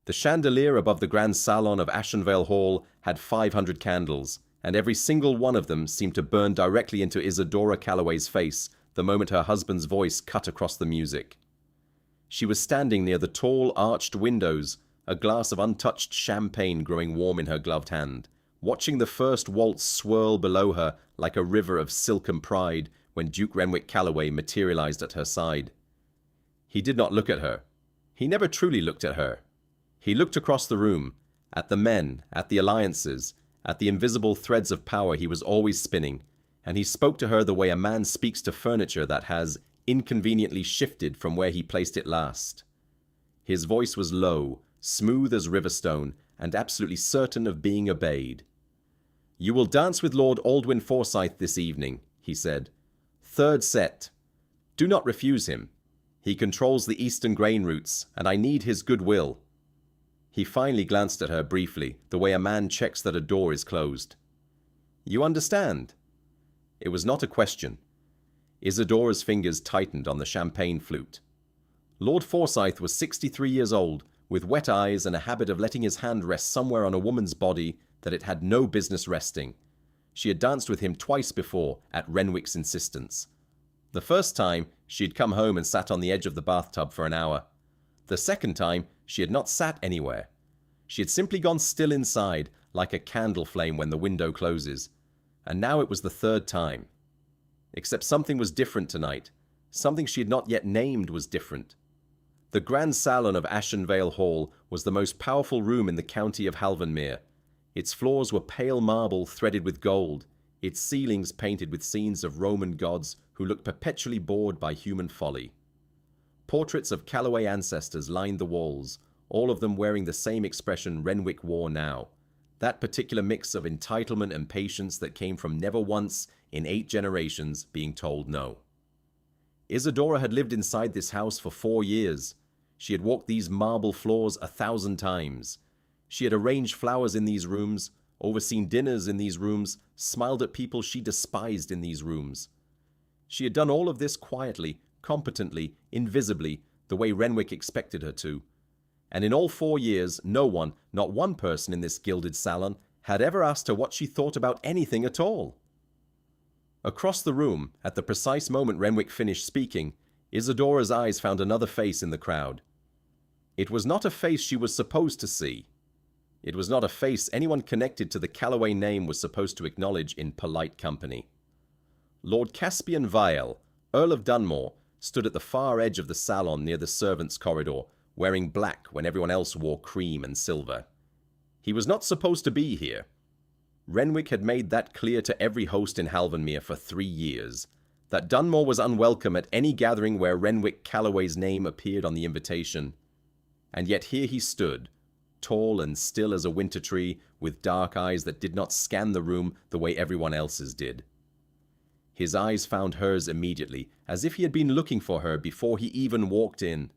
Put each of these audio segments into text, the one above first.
The chandelier above the grand salon of Ashenvale Hall had 500 candles, and every single one of them seemed to burn directly into Isadora Calloway's face the moment her husband's voice cut across the music. She was standing near the tall, arched windows, a glass of untouched champagne growing warm in her gloved hand, watching the first waltz swirl below her like a river of silken pride when Duke Renwick Calloway materialized at her side. He did not look at her. He never truly looked at her. He looked across the room, at the men, at the alliances, at the invisible threads of power he was always spinning, and he spoke to her the way a man speaks to furniture that has inconveniently shifted from where he placed it last. His voice was low, smooth as riverstone, and absolutely certain of being obeyed. "You will dance with Lord Aldwyn Forsyth this evening," he said. "Third set. Do not refuse him. He controls the eastern grain routes, and I need his goodwill." He finally glanced at her briefly, the way a man checks that a door is closed. "You understand?" It was not a question. Isadora's fingers tightened on the champagne flute. Lord Forsyth was 63 years old, with wet eyes and a habit of letting his hand rest somewhere on a woman's body that it had no business resting. She had danced with him twice before, at Renwick's insistence. The first time, she had come home and sat on the edge of the bathtub for an hour. The second time, she had not sat anywhere. She had simply gone still inside, like a candle flame when the window closes. And now it was the third time. Except something was different tonight. Something she had not yet named was different. The grand salon of Ashenvale Hall was the most powerful room in the county of Halvanmere. Its floors were pale marble threaded with gold, its ceilings painted with scenes of Roman gods who looked perpetually bored by human folly. Portraits of Calloway ancestors lined the walls, all of them wearing the same expression Renwick wore now, that particular mix of entitlement and patience that came from never once, in 8 generations, being told no. Isadora had lived inside this house for 4 years. She had walked these marble floors 1,000 times. She had arranged flowers in these rooms, overseen dinners in these rooms, smiled at people she despised in these rooms. She had done all of this quietly, competently, invisibly, the way Renwick expected her to. And in all 4 years, no one, not one person in this gilded salon, had ever asked her what she thought about anything at all. Across the room, at the precise moment Renwick finished speaking, Isadora's eyes found another face in the crowd. It was not a face she was supposed to see. It was not a face anyone connected to the Calloway name was supposed to acknowledge in polite company. Lord Caspian Vial, Earl of Dunmore, stood at the far edge of the salon near the servants' corridor, wearing black when everyone else wore cream and silver. He was not supposed to be here. Renwick had made that clear to every host in Halvanmere for 3 years, that Dunmore was unwelcome at any gathering where Renwick Calloway's name appeared on the invitation. And yet here he stood, tall and still as a winter tree, with dark eyes that did not scan the room the way everyone else's did. His eyes found hers immediately, as if he had been looking for her before he even walked in.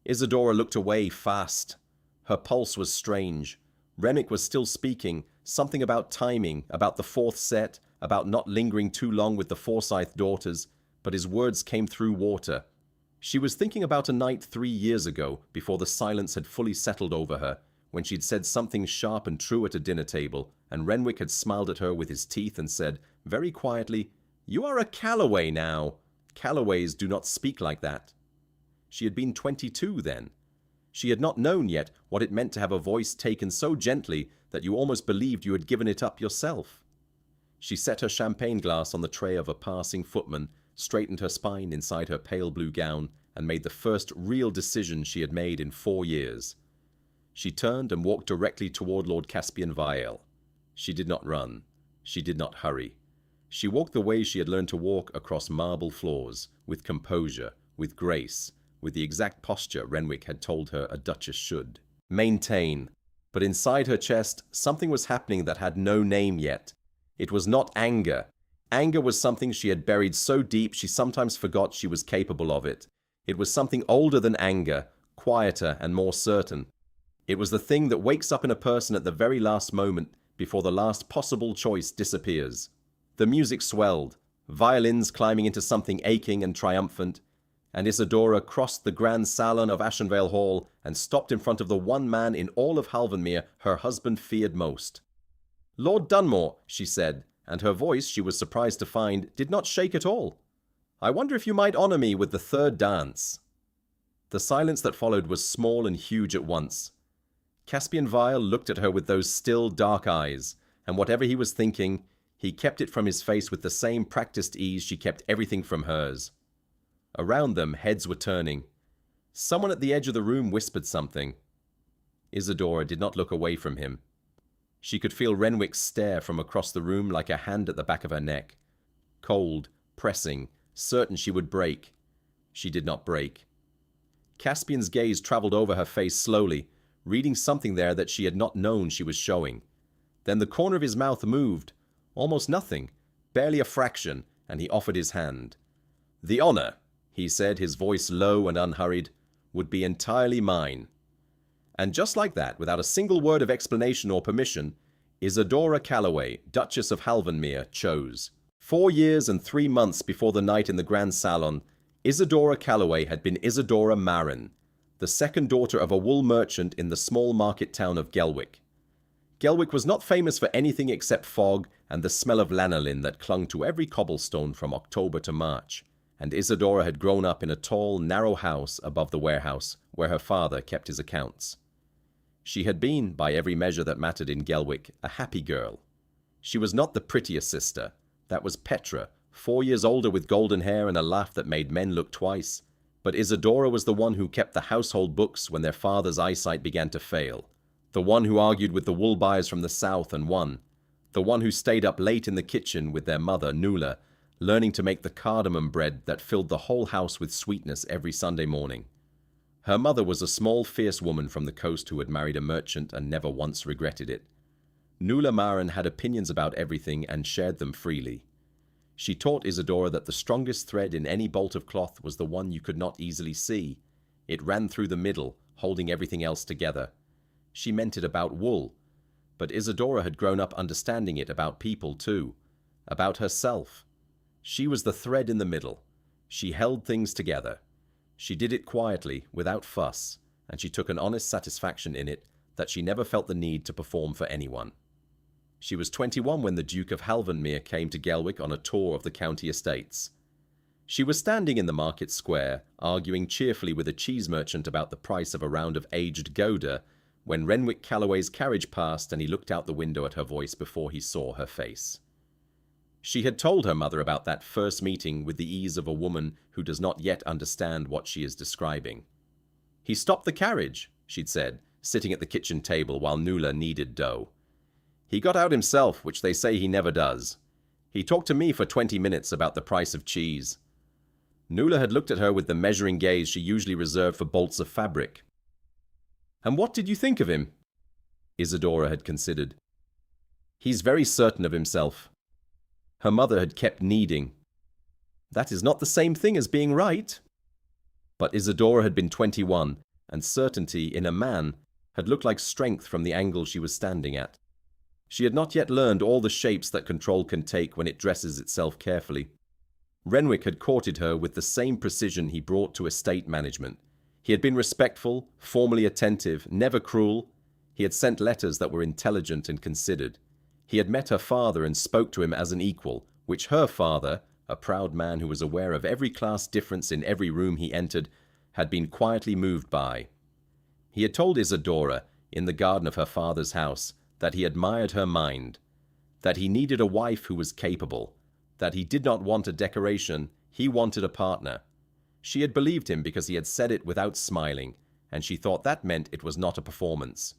Isadora looked away fast. Her pulse was strange. Renwick was still speaking, something about timing, about the 4th set, about not lingering too long with the Forsyth daughters, but his words came through water. She was thinking about a night 3 years ago, before the silence had fully settled over her, when she'd said something sharp and true at a dinner table, and Renwick had smiled at her with his teeth and said, very quietly, "You are a Calloway now. Calloways do not speak like that." She had been 22 then. She had not known yet what it meant to have a voice taken so gently that you almost believed you had given it up yourself. She set her champagne glass on the tray of a passing footman, straightened her spine inside her pale blue gown, and made the first real decision she had made in 4 years. She turned and walked directly toward Lord Caspian Vial. She did not run. She did not hurry. She walked the way she had learned to walk across marble floors, with composure, with grace, with the exact posture Renwick had told her a duchess should. Maintain. But inside her chest, something was happening that had no name yet. It was not anger. Anger was something she had buried so deep she sometimes forgot she was capable of it. It was something older than anger, quieter and more certain. It was the thing that wakes up in a person at the very last moment, before the last possible choice disappears. The music swelled, violins climbing into something aching and triumphant, and Isadora crossed the grand salon of Ashenvale Hall and stopped in front of the one man in all of Halvanmere her husband feared most. "Lord Dunmore," she said, and her voice, she was surprised to find, did not shake at all. "I wonder if you might honor me with the third dance." The silence that followed was small and huge at once. Caspian Vial looked at her with those still, dark eyes, and whatever he was thinking, he kept it from his face with the same practiced ease she kept everything from hers. Around them, heads were turning. Someone at the edge of the room whispered something. Isadora did not look away from him. She could feel Renwick's stare from across the room like a hand at the back of her neck. Cold, pressing, certain she would break. She did not break. Caspian's gaze traveled over her face slowly, reading something there that she had not known she was showing. Then the corner of his mouth moved. Almost nothing, barely a fraction, and he offered his hand. "The honor," he said, his voice low and unhurried, "would be entirely mine." And just like that, without a single word of explanation or permission, Isadora Calloway, Duchess of Halvanmere, chose. 4 years and 3 months before the night in the Grand Salon, Isadora Calloway had been Isadora Marin, the second daughter of a wool merchant in the small market town of Gelwick. Gelwick was not famous for anything except fog and the smell of lanolin that clung to every cobblestone from October to March, and Isadora had grown up in a tall, narrow house above the warehouse where her father kept his accounts. She had been, by every measure that mattered in Gelwick, a happy girl. She was not the prettiest sister. That was Petra, 4 years older with golden hair and a laugh that made men look twice. But Isadora was the one who kept the household books when their father's eyesight began to fail. The one who argued with the wool buyers from the south and won. The one who stayed up late in the kitchen with their mother, Nuala, learning to make the cardamom bread that filled the whole house with sweetness every Sunday morning. Her mother was a small, fierce woman from the coast who had married a merchant and never once regretted it. Nuala Marin had opinions about everything and shared them freely. She taught Isadora that the strongest thread in any bolt of cloth was the one you could not easily see. It ran through the middle, holding everything else together. She meant it about wool, but Isadora had grown up understanding it about people too, about herself. She was the thread in the middle. She held things together. She did it quietly, without fuss, and she took an honest satisfaction in it that she never felt the need to perform for anyone. She was 21 when the Duke of Halvanmere came to Gelwick on a tour of the county estates. She was standing in the market square, arguing cheerfully with a cheese merchant about the price of a round of aged Gouda, when Renwick Calloway's carriage passed and he looked out the window at her voice before he saw her face. She had told her mother about that first meeting with the ease of a woman who does not yet understand what she is describing. "He stopped the carriage," she'd said, sitting at the kitchen table while Nuala kneaded dough. "He got out himself, which they say he never does. He talked to me for 20 minutes about the price of cheese." Nuala had looked at her with the measuring gaze she usually reserved for bolts of fabric. "And what did you think of him?" Isadora had considered. "He's very certain of himself." Her mother had kept kneading. "That is not the same thing as being right." But Isadora had been 21, and certainty in a man had looked like strength from the angle she was standing at. She had not yet learned all the shapes that control can take when it dresses itself carefully. Renwick had courted her with the same precision he brought to estate management. He had been respectful, formally attentive, never cruel. He had sent letters that were intelligent and considered. He had met her father and spoke to him as an equal, which her father, a proud man who was aware of every class difference in every room he entered, had been quietly moved by. He had told Isadora, in the garden of her father's house, that he admired her mind, that he needed a wife who was capable, that he did not want a decoration, he wanted a partner. She had believed him because he had said it without smiling, and she thought that meant it was not a performance.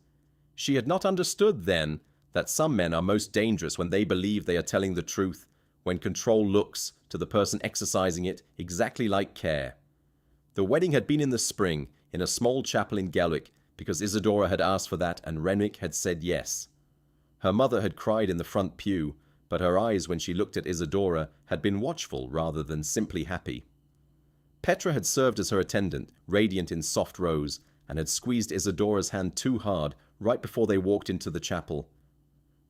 She had not understood then that some men are most dangerous when they believe they are telling the truth, when control looks, to the person exercising it, exactly like care. The wedding had been in the spring, in a small chapel in Gelwick, because Isadora had asked for that and Renwick had said yes. Her mother had cried in the front pew, but her eyes when she looked at Isadora had been watchful rather than simply happy. Petra had served as her attendant, radiant in soft rose, and had squeezed Isadora's hand too hard right before they walked into the chapel.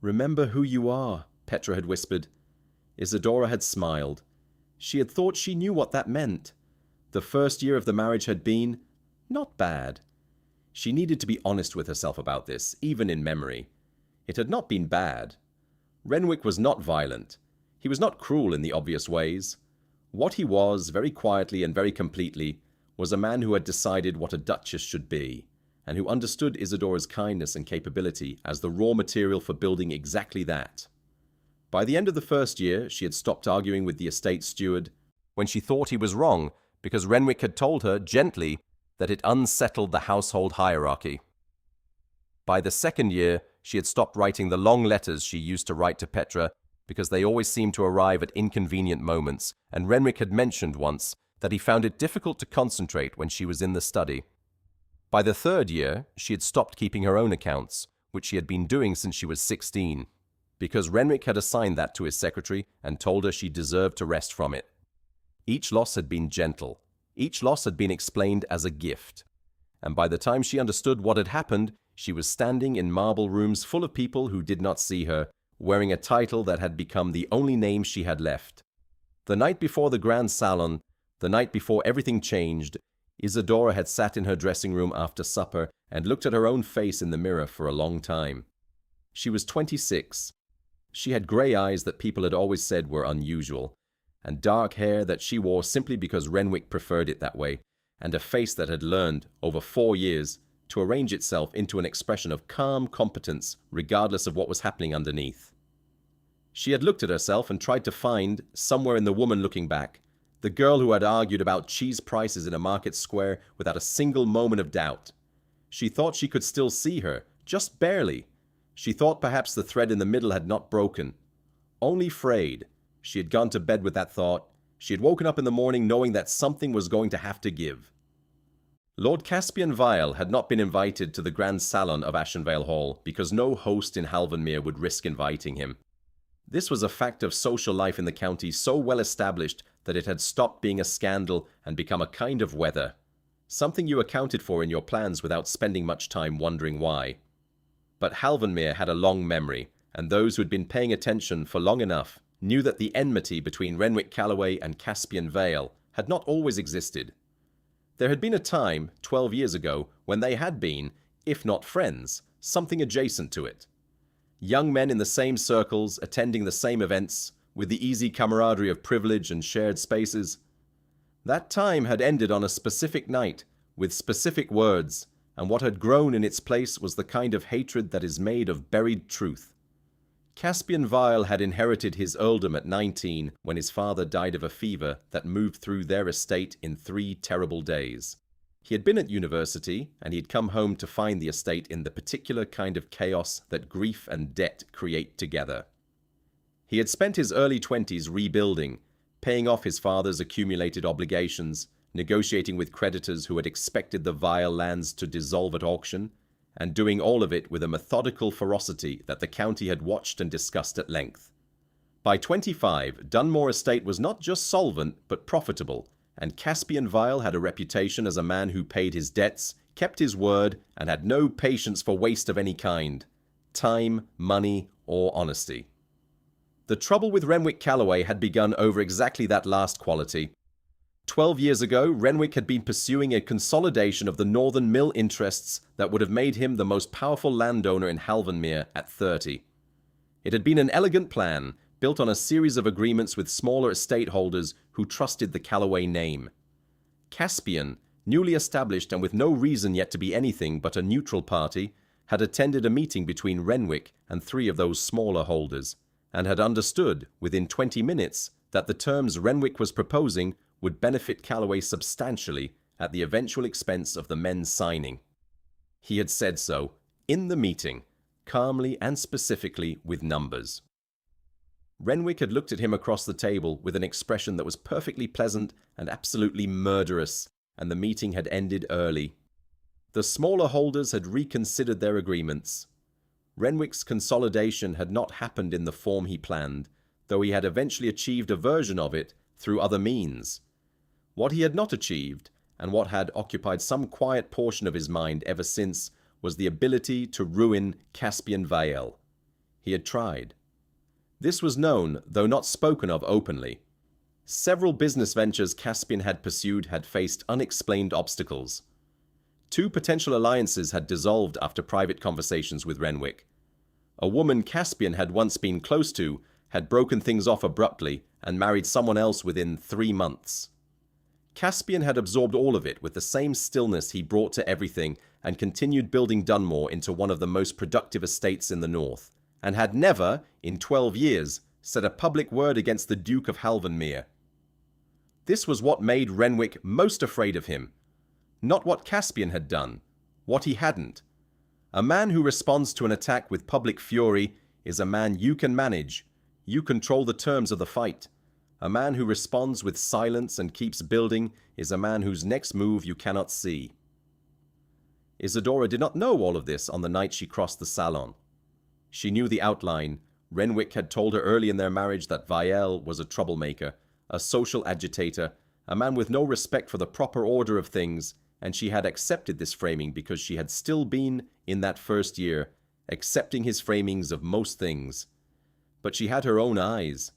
"Remember who you are," Petra had whispered. Isadora had smiled. She had thought she knew what that meant. The first year of the marriage had been not bad. She needed to be honest with herself about this, even in memory. It had not been bad. Renwick was not violent. He was not cruel in the obvious ways. What he was, very quietly and very completely, was a man who had decided what a duchess should be, and who understood Isadora's kindness and capability as the raw material for building exactly that. By the end of the first year, she had stopped arguing with the estate steward when she thought he was wrong because Renwick had told her, gently, that it unsettled the household hierarchy. By the second year, she had stopped writing the long letters she used to write to Petra because they always seemed to arrive at inconvenient moments, and Renwick had mentioned once that he found it difficult to concentrate when she was in the study. By the third year, she had stopped keeping her own accounts, which she had been doing since she was 16, because Renwick had assigned that to his secretary and told her she deserved to rest from it. Each loss had been gentle. Each loss had been explained as a gift. And by the time she understood what had happened, she was standing in marble rooms full of people who did not see her, wearing a title that had become the only name she had left. The night before the grand salon, the night before everything changed, Isadora had sat in her dressing room after supper and looked at her own face in the mirror for a long time. She was 26. She had grey eyes that people had always said were unusual, and dark hair that she wore simply because Renwick preferred it that way, and a face that had learned, over 4 years, to arrange itself into an expression of calm competence regardless of what was happening underneath. She had looked at herself and tried to find, somewhere in the woman looking back, the girl who had argued about cheese prices in a market square without a single moment of doubt. She thought she could still see her, just barely. She thought perhaps the thread in the middle had not broken. Only frayed. She had gone to bed with that thought. She had woken up in the morning knowing that something was going to have to give. Lord Caspian Vial had not been invited to the grand salon of Ashenvale Hall because no host in Halvanmere would risk inviting him. This was a fact of social life in the county so well established that it had stopped being a scandal and become a kind of weather, something you accounted for in your plans without spending much time wondering why. But Halvanmere had a long memory, and those who had been paying attention for long enough knew that the enmity between Renwick Calloway and Caspian Vale had not always existed. There had been a time, 12 years ago, when they had been, if not friends, something adjacent to it. Young men in the same circles, attending the same events, with the easy camaraderie of privilege and shared spaces. That time had ended on a specific night, with specific words, and what had grown in its place was the kind of hatred that is made of buried truth. Caspian Vial had inherited his earldom at 19 when his father died of a fever that moved through their estate in 3 terrible days. He had been at university, and he had come home to find the estate in the particular kind of chaos that grief and debt create together. He had spent his early 20s rebuilding, paying off his father's accumulated obligations, negotiating with creditors who had expected the Vial lands to dissolve at auction, and doing all of it with a methodical ferocity that the county had watched and discussed at length. By 25, Dunmore Estate was not just solvent, but profitable, and Caspian Vial had a reputation as a man who paid his debts, kept his word, and had no patience for waste of any kind, time, money, or honesty. The trouble with Renwick Calloway had begun over exactly that last quality. 12 years ago, Renwick had been pursuing a consolidation of the northern mill interests that would have made him the most powerful landowner in Halvanmere at 30. It had been an elegant plan, built on a series of agreements with smaller estate holders who trusted the Calloway name. Caspian, newly established and with no reason yet to be anything but a neutral party, had attended a meeting between Renwick and 3 of those smaller holders, and had understood, within 20 minutes, that the terms Renwick was proposing would benefit Calloway substantially at the eventual expense of the men signing. He had said so, in the meeting, calmly and specifically with numbers. Renwick had looked at him across the table with an expression that was perfectly pleasant and absolutely murderous, and the meeting had ended early. The smaller holders had reconsidered their agreements. Renwick's consolidation had not happened in the form he planned, though he had eventually achieved a version of it through other means. What he had not achieved, and what had occupied some quiet portion of his mind ever since, was the ability to ruin Caspian Vial. He had tried. This was known, though not spoken of openly. Several business ventures Caspian had pursued had faced unexplained obstacles. 2 potential alliances had dissolved after private conversations with Renwick. A woman Caspian had once been close to had broken things off abruptly and married someone else within 3 months. Caspian had absorbed all of it with the same stillness he brought to everything and continued building Dunmore into one of the most productive estates in the north, and had never, in 12 years, said a public word against the Duke of Halvanmere. This was what made Renwick most afraid of him. Not what Caspian had done, what he hadn't. A man who responds to an attack with public fury is a man you can manage. You control the terms of the fight. A man who responds with silence and keeps building is a man whose next move you cannot see. Isadora did not know all of this on the night she crossed the salon. She knew the outline. Renwick had told her early in their marriage that Vielle was a troublemaker, a social agitator, a man with no respect for the proper order of things, and she had accepted this framing because she had still been, in that first year, accepting his framings of most things. But she had her own eyes,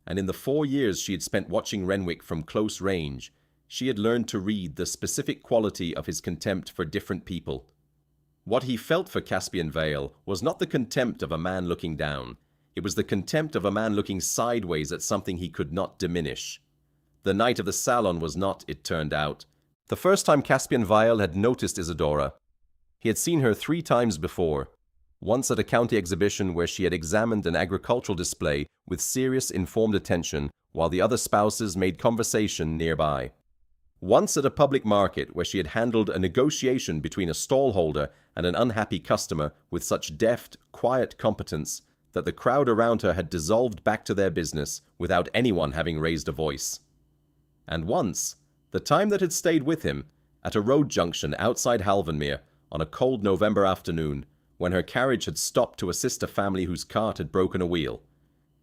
and in the 4 years she had spent watching Renwick from close range, she had learned to read the specific quality of his contempt for different people. What he felt for Caspian Vielle was not the contempt of a man looking down. It was the contempt of a man looking sideways at something he could not diminish. The night of the salon was not, it turned out, the first time Caspian Vielle had noticed Isadora. He had seen her 3 times before. Once at a county exhibition where she had examined an agricultural display with serious, informed attention while the other spouses made conversation nearby. Once at a public market where she had handled a negotiation between a stallholder and an unhappy customer with such deft, quiet competence that the crowd around her had dissolved back to their business without anyone having raised a voice. And once, the time that had stayed with him, at a road junction outside Halvanmere on a cold November afternoon, when her carriage had stopped to assist a family whose cart had broken a wheel.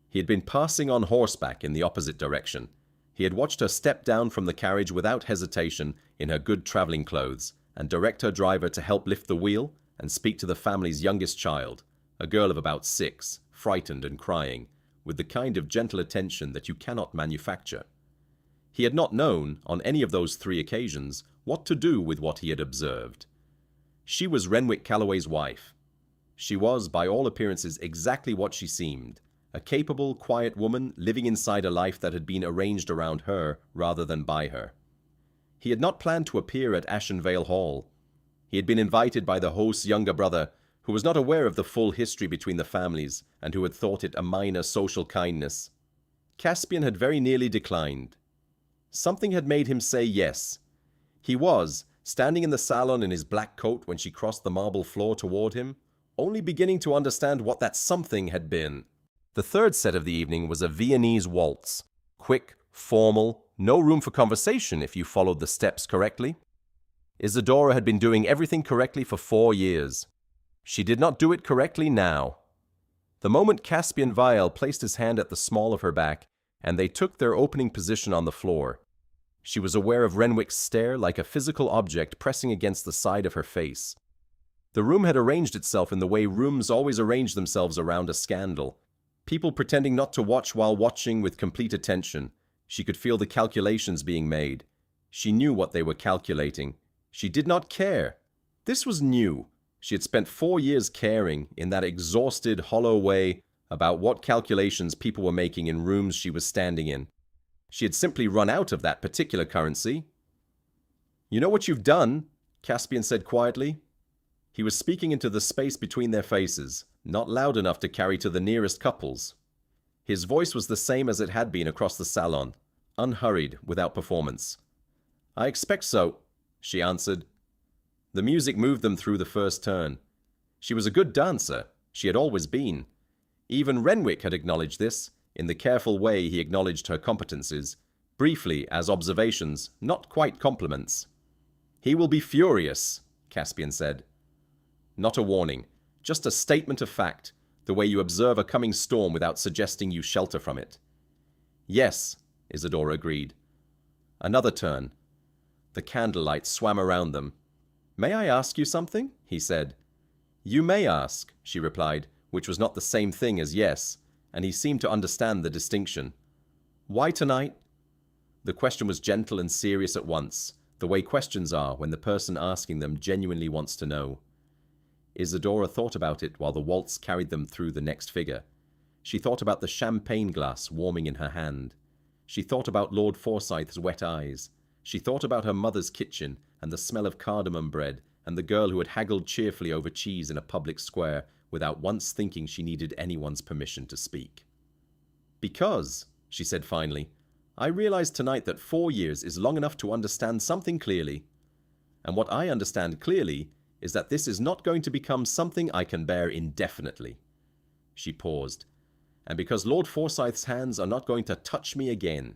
He had been passing on horseback in the opposite direction. He had watched her step down from the carriage without hesitation in her good traveling clothes and direct her driver to help lift the wheel and speak to the family's youngest child, a girl of about 6, frightened and crying, with the kind of gentle attention that you cannot manufacture. He had not known, on any of those 3 occasions, what to do with what he had observed. She was Renwick Calloway's wife. She was, by all appearances, exactly what she seemed, a capable, quiet woman living inside a life that had been arranged around her rather than by her. He had not planned to appear at Ashenvale Hall. He had been invited by the host's younger brother, who was not aware of the full history between the families and who had thought it a minor social kindness. Caspian had very nearly declined. Something had made him say yes. He was, standing in the salon in his black coat when she crossed the marble floor toward him, only beginning to understand what that something had been. The third set of the evening was a Viennese waltz. Quick, formal, no room for conversation if you followed the steps correctly. Isadora had been doing everything correctly for 4 years. She did not do it correctly now. The moment Caspian Vielle placed his hand at the small of her back, and they took their opening position on the floor, she was aware of Renwick's stare like a physical object pressing against the side of her face. The room had arranged itself in the way rooms always arrange themselves around a scandal. People pretending not to watch while watching with complete attention. She could feel the calculations being made. She knew what they were calculating. She did not care. This was new. She had spent 4 years caring, in that exhausted, hollow way, about what calculations people were making in rooms she was standing in. She had simply run out of that particular currency. "You know what you've done?" Caspian said quietly. He was speaking into the space between their faces, not loud enough to carry to the nearest couples. His voice was the same as it had been across the salon, unhurried, without performance. "I expect so," she answered. The music moved them through the first turn. She was a good dancer. She had always been. Even Renwick had acknowledged this, in the careful way he acknowledged her competencies, briefly as observations, not quite compliments. "He will be furious," Caspian said. Not a warning, just a statement of fact, the way you observe a coming storm without suggesting you shelter from it. "Yes," Isadora agreed. Another turn. The candlelight swam around them. "May I ask you something?" he said. "You may ask," she replied, which was not the same thing as yes, and he seemed to understand the distinction. "Why tonight? The question was gentle and serious at once, the way questions are when the person asking them genuinely wants to know. Isadora thought about it while the waltz carried them through the next figure. She thought about the champagne glass warming in her hand. She thought about Lord Forsyth's wet eyes. She thought about her mother's kitchen and the smell of cardamom bread and the girl who had haggled cheerfully over cheese in a public square without once thinking she needed anyone's permission to speak. "Because," she said finally, "I realized tonight that 4 years is long enough to understand something clearly. And what I understand clearly is that this is not going to become something I can bear indefinitely." She paused. "And because Lord Forsyth's hands are not going to touch me again."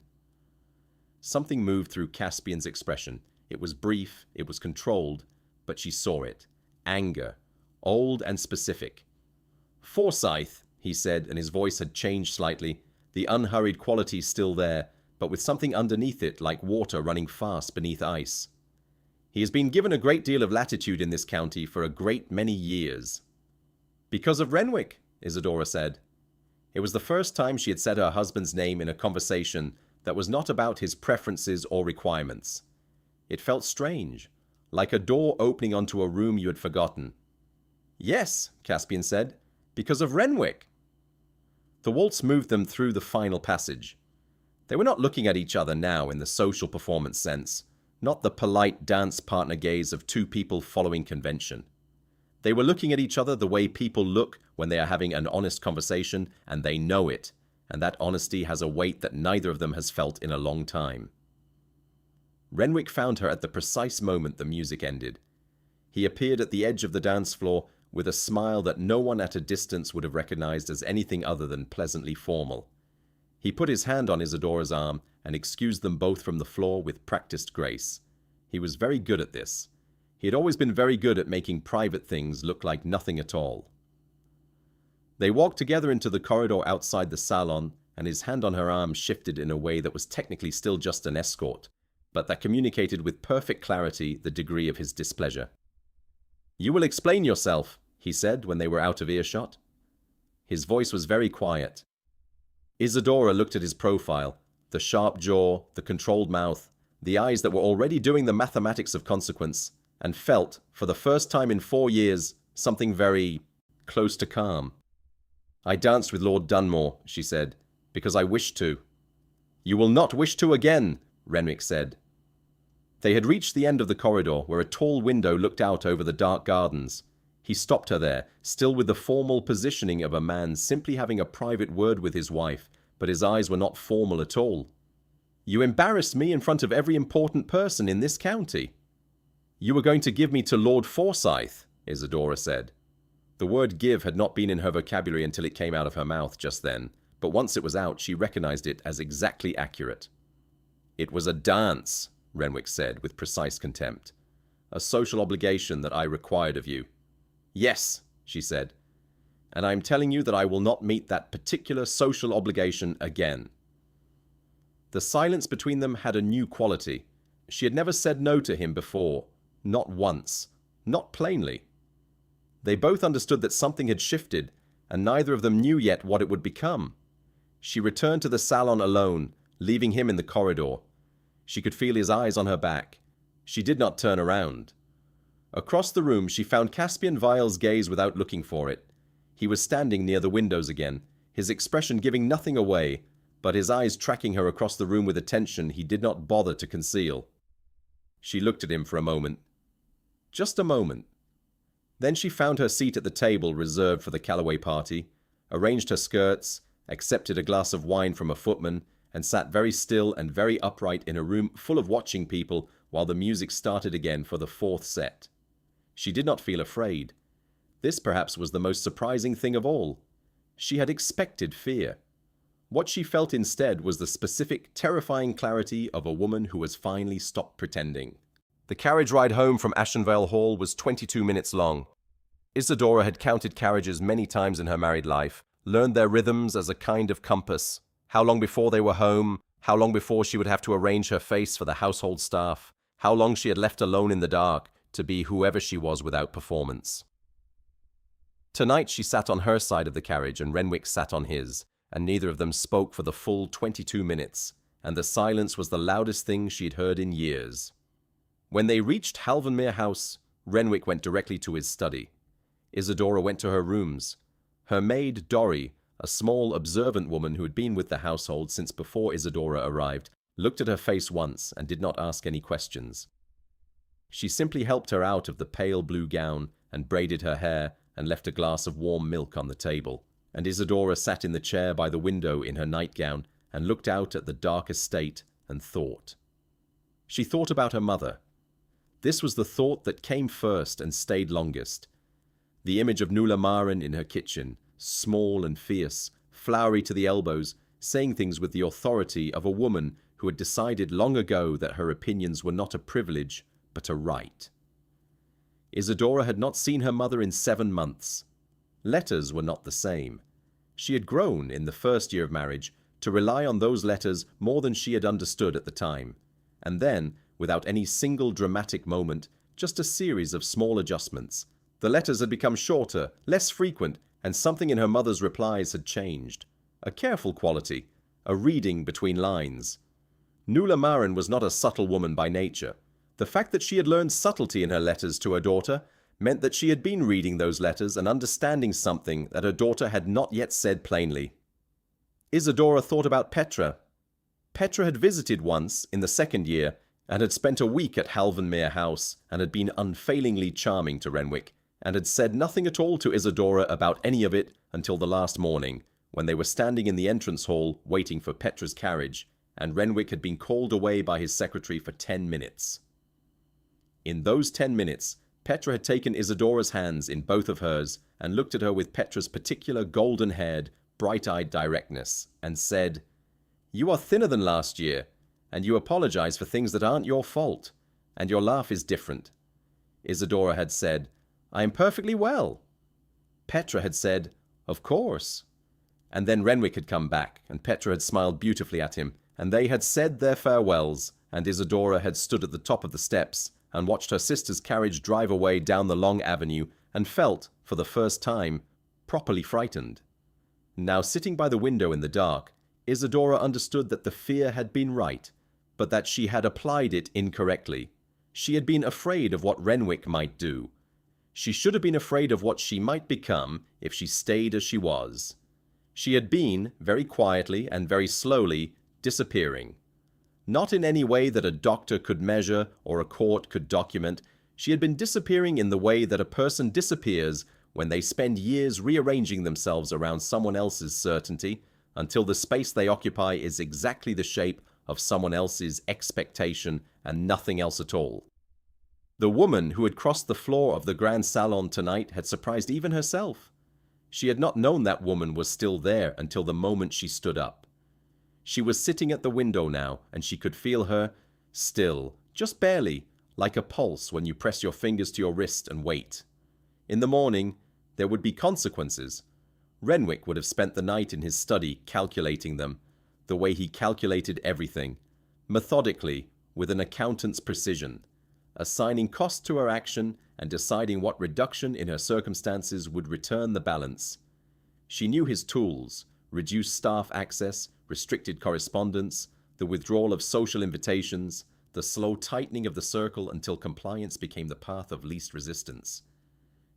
Something moved through Caspian's expression. It was brief, it was controlled, but she saw it. Anger, old and specific. "Forsyth," he said, and his voice had changed slightly, the unhurried quality still there, but with something underneath it like water running fast beneath ice. "He has been given a great deal of latitude in this county for a great many years." "Because of Renwick," Isadora said. It was the first time she had said her husband's name in a conversation that was not about his preferences or requirements. It felt strange, like a door opening onto a room you had forgotten. "Yes," Caspian said, "because of Renwick." The waltz moved them through the final passage. They were not looking at each other now in the social performance sense, not the polite dance partner gaze of two people following convention. They were looking at each other the way people look when they are having an honest conversation, and they know it, and that honesty has a weight that neither of them has felt in a long time. Renwick found her at the precise moment the music ended. He appeared at the edge of the dance floor with a smile that no one at a distance would have recognized as anything other than pleasantly formal. He put his hand on Isadora's arm and excused them both from the floor with practiced grace. He was very good at this. He had always been very good at making private things look like nothing at all. They walked together into the corridor outside the salon, and his hand on her arm shifted in a way that was technically still just an escort, but that communicated with perfect clarity the degree of his displeasure. "You will explain yourself," he said when they were out of earshot. His voice was very quiet. Isadora looked at his profile, the sharp jaw, the controlled mouth, the eyes that were already doing the mathematics of consequence, and felt, for the first time in 4 years, something very close to calm. "I danced with Lord Dunmore," she said, "because I wished to." "You will not wish to again," Renwick said. They had reached the end of the corridor, where a tall window looked out over the dark gardens. He stopped her there, still with the formal positioning of a man simply having a private word with his wife, but his eyes were not formal at all. "You embarrassed me in front of every important person in this county." "You were going to give me to Lord Forsyth," Isadora said. The word give had not been in her vocabulary until it came out of her mouth just then, but once it was out, she recognized it as exactly accurate. "It was a dance," Renwick said with precise contempt. "A social obligation that I required of you." "Yes," she said, "and I am telling you that I will not meet that particular social obligation again." The silence between them had a new quality. She had never said no to him before. Not once. Not plainly. They both understood that something had shifted, and neither of them knew yet what it would become. She returned to the salon alone, leaving him in the corridor. She could feel his eyes on her back. She did not turn around. Across the room, she found Caspian Vial's gaze without looking for it. He was standing near the windows again, his expression giving nothing away, but his eyes tracking her across the room with attention he did not bother to conceal. She looked at him for a moment. Just a moment. Then she found her seat at the table reserved for the Calloway party, arranged her skirts, accepted a glass of wine from a footman, and sat very still and very upright in a room full of watching people while the music started again for the 4th set. She did not feel afraid. This perhaps was the most surprising thing of all. She had expected fear. What she felt instead was the specific, terrifying clarity of a woman who has finally stopped pretending. The carriage ride home from Ashenvale Hall was 22 minutes long. Isadora had counted carriages many times in her married life, learned their rhythms as a kind of compass, how long before they were home, how long before she would have to arrange her face for the household staff, how long she had left alone in the dark to be whoever she was without performance. Tonight she sat on her side of the carriage and Renwick sat on his, and neither of them spoke for the full 22 minutes, and the silence was the loudest thing she'd heard in years. When they reached Halvanmere House, Renwick went directly to his study. Isadora went to her rooms. Her maid, Dorrie, a small, observant woman who had been with the household since before Isadora arrived, looked at her face once and did not ask any questions. She simply helped her out of the pale blue gown and braided her hair and left a glass of warm milk on the table, and Isadora sat in the chair by the window in her nightgown and looked out at the dark estate and thought. She thought about her mother. This was the thought that came first and stayed longest. The image of Nuala Maren in her kitchen, small and fierce, flowery to the elbows, saying things with the authority of a woman who had decided long ago that her opinions were not a privilege, but a right. Isadora had not seen her mother in 7 months. Letters were not the same. She had grown, in the first year of marriage, to rely on those letters more than she had understood at the time, and then, without any single dramatic moment, just a series of small adjustments. The letters had become shorter, less frequent, and something in her mother's replies had changed. A careful quality, a reading between lines. Nuala Maren was not a subtle woman by nature. The fact that she had learned subtlety in her letters to her daughter meant that she had been reading those letters and understanding something that her daughter had not yet said plainly. Isadora thought about Petra. Petra had visited once, in the 2nd year, and had spent a week at Halvanmere House, and had been unfailingly charming to Renwick, and had said nothing at all to Isadora about any of it until the last morning, when they were standing in the entrance hall waiting for Petra's carriage, and Renwick had been called away by his secretary for 10 minutes. In those 10 minutes, Petra had taken Isadora's hands in both of hers and looked at her with Petra's particular golden-haired, bright-eyed directness, and said, "You are thinner than last year, and you apologize for things that aren't your fault, and your laugh is different." Isadora had said, "I am perfectly well." Petra had said, "Of course." And then Renwick had come back, and Petra had smiled beautifully at him, and they had said their farewells, and Isadora had stood at the top of the steps and watched her sister's carriage drive away down the long avenue and felt, for the first time, properly frightened. Now, sitting by the window in the dark, Isadora understood that the fear had been right, but that she had applied it incorrectly. She had been afraid of what Renwick might do. She should have been afraid of what she might become if she stayed as she was. She had been, very quietly and very slowly, disappearing. Not in any way that a doctor could measure or a court could document. She had been disappearing in the way that a person disappears when they spend years rearranging themselves around someone else's certainty until the space they occupy is exactly the shape of someone else's expectation and nothing else at all. The woman who had crossed the floor of the Grand Salon tonight had surprised even herself. She had not known that woman was still there until the moment she stood up. She was sitting at the window now, and she could feel her, still, just barely, like a pulse when you press your fingers to your wrist and wait. In the morning, there would be consequences. Renwick would have spent the night in his study calculating them, the way he calculated everything, methodically, with an accountant's precision, assigning cost to her action and deciding what reduction in her circumstances would return the balance. She knew his tools: reduced staff access, restricted correspondence, the withdrawal of social invitations, the slow tightening of the circle until compliance became the path of least resistance.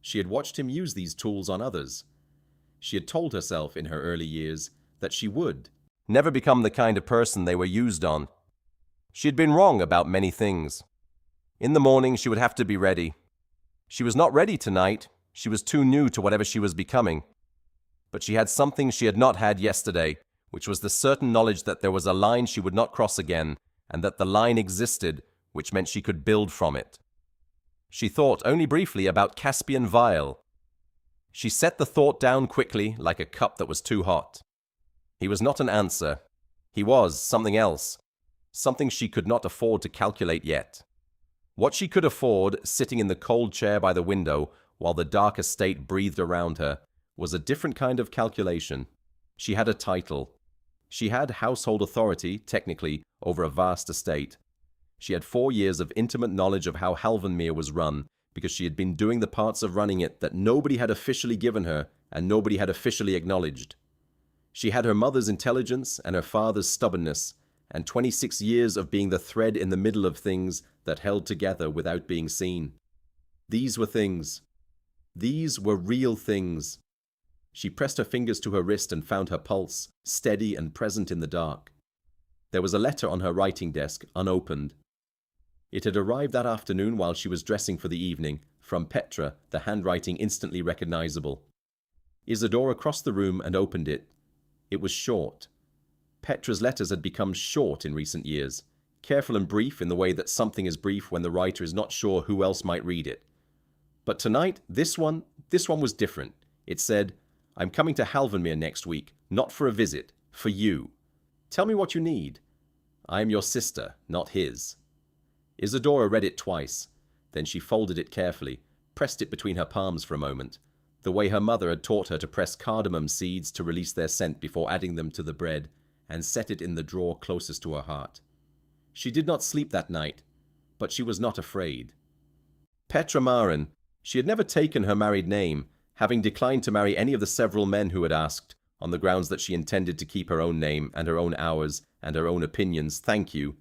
She had watched him use these tools on others. She had told herself in her early years that she would never become the kind of person they were used on. She had been wrong about many things. In the morning, she would have to be ready. She was not ready tonight. She was too new to whatever she was becoming. But she had something she had not had yesterday, which was the certain knowledge that there was a line she would not cross again, and that the line existed, which meant she could build from it. She thought only briefly about Caspian Vial. She set the thought down quickly, like a cup that was too hot. He was not an answer. He was something else, something she could not afford to calculate yet. What she could afford, sitting in the cold chair by the window, while the dark estate breathed around her, was a different kind of calculation. She had a title. She had household authority, technically, over a vast estate. She had 4 years of intimate knowledge of how Halvanmere was run, because she had been doing the parts of running it that nobody had officially given her and nobody had officially acknowledged. She had her mother's intelligence and her father's stubbornness, and 26 years of being the thread in the middle of things that held together without being seen. These were things. These were real things. She pressed her fingers to her wrist and found her pulse, steady and present in the dark. There was a letter on her writing desk, unopened. It had arrived that afternoon while she was dressing for the evening, from Petra, the handwriting instantly recognizable. Isadora crossed the room and opened it. It was short. Petra's letters had become short in recent years, careful and brief in the way that something is brief when the writer is not sure who else might read it. But tonight, this one was different. It said, "I'm coming to Halvanmere next week, not for a visit, for you. Tell me what you need. I am your sister, not his." Isadora read it twice. Then she folded it carefully, pressed it between her palms for a moment, the way her mother had taught her to press cardamom seeds to release their scent before adding them to the bread, and set it in the drawer closest to her heart. She did not sleep that night, but she was not afraid. Petra Maren, she had never taken her married name, having declined to marry any of the several men who had asked, on the grounds that she intended to keep her own name and her own hours and her own opinions, thank you,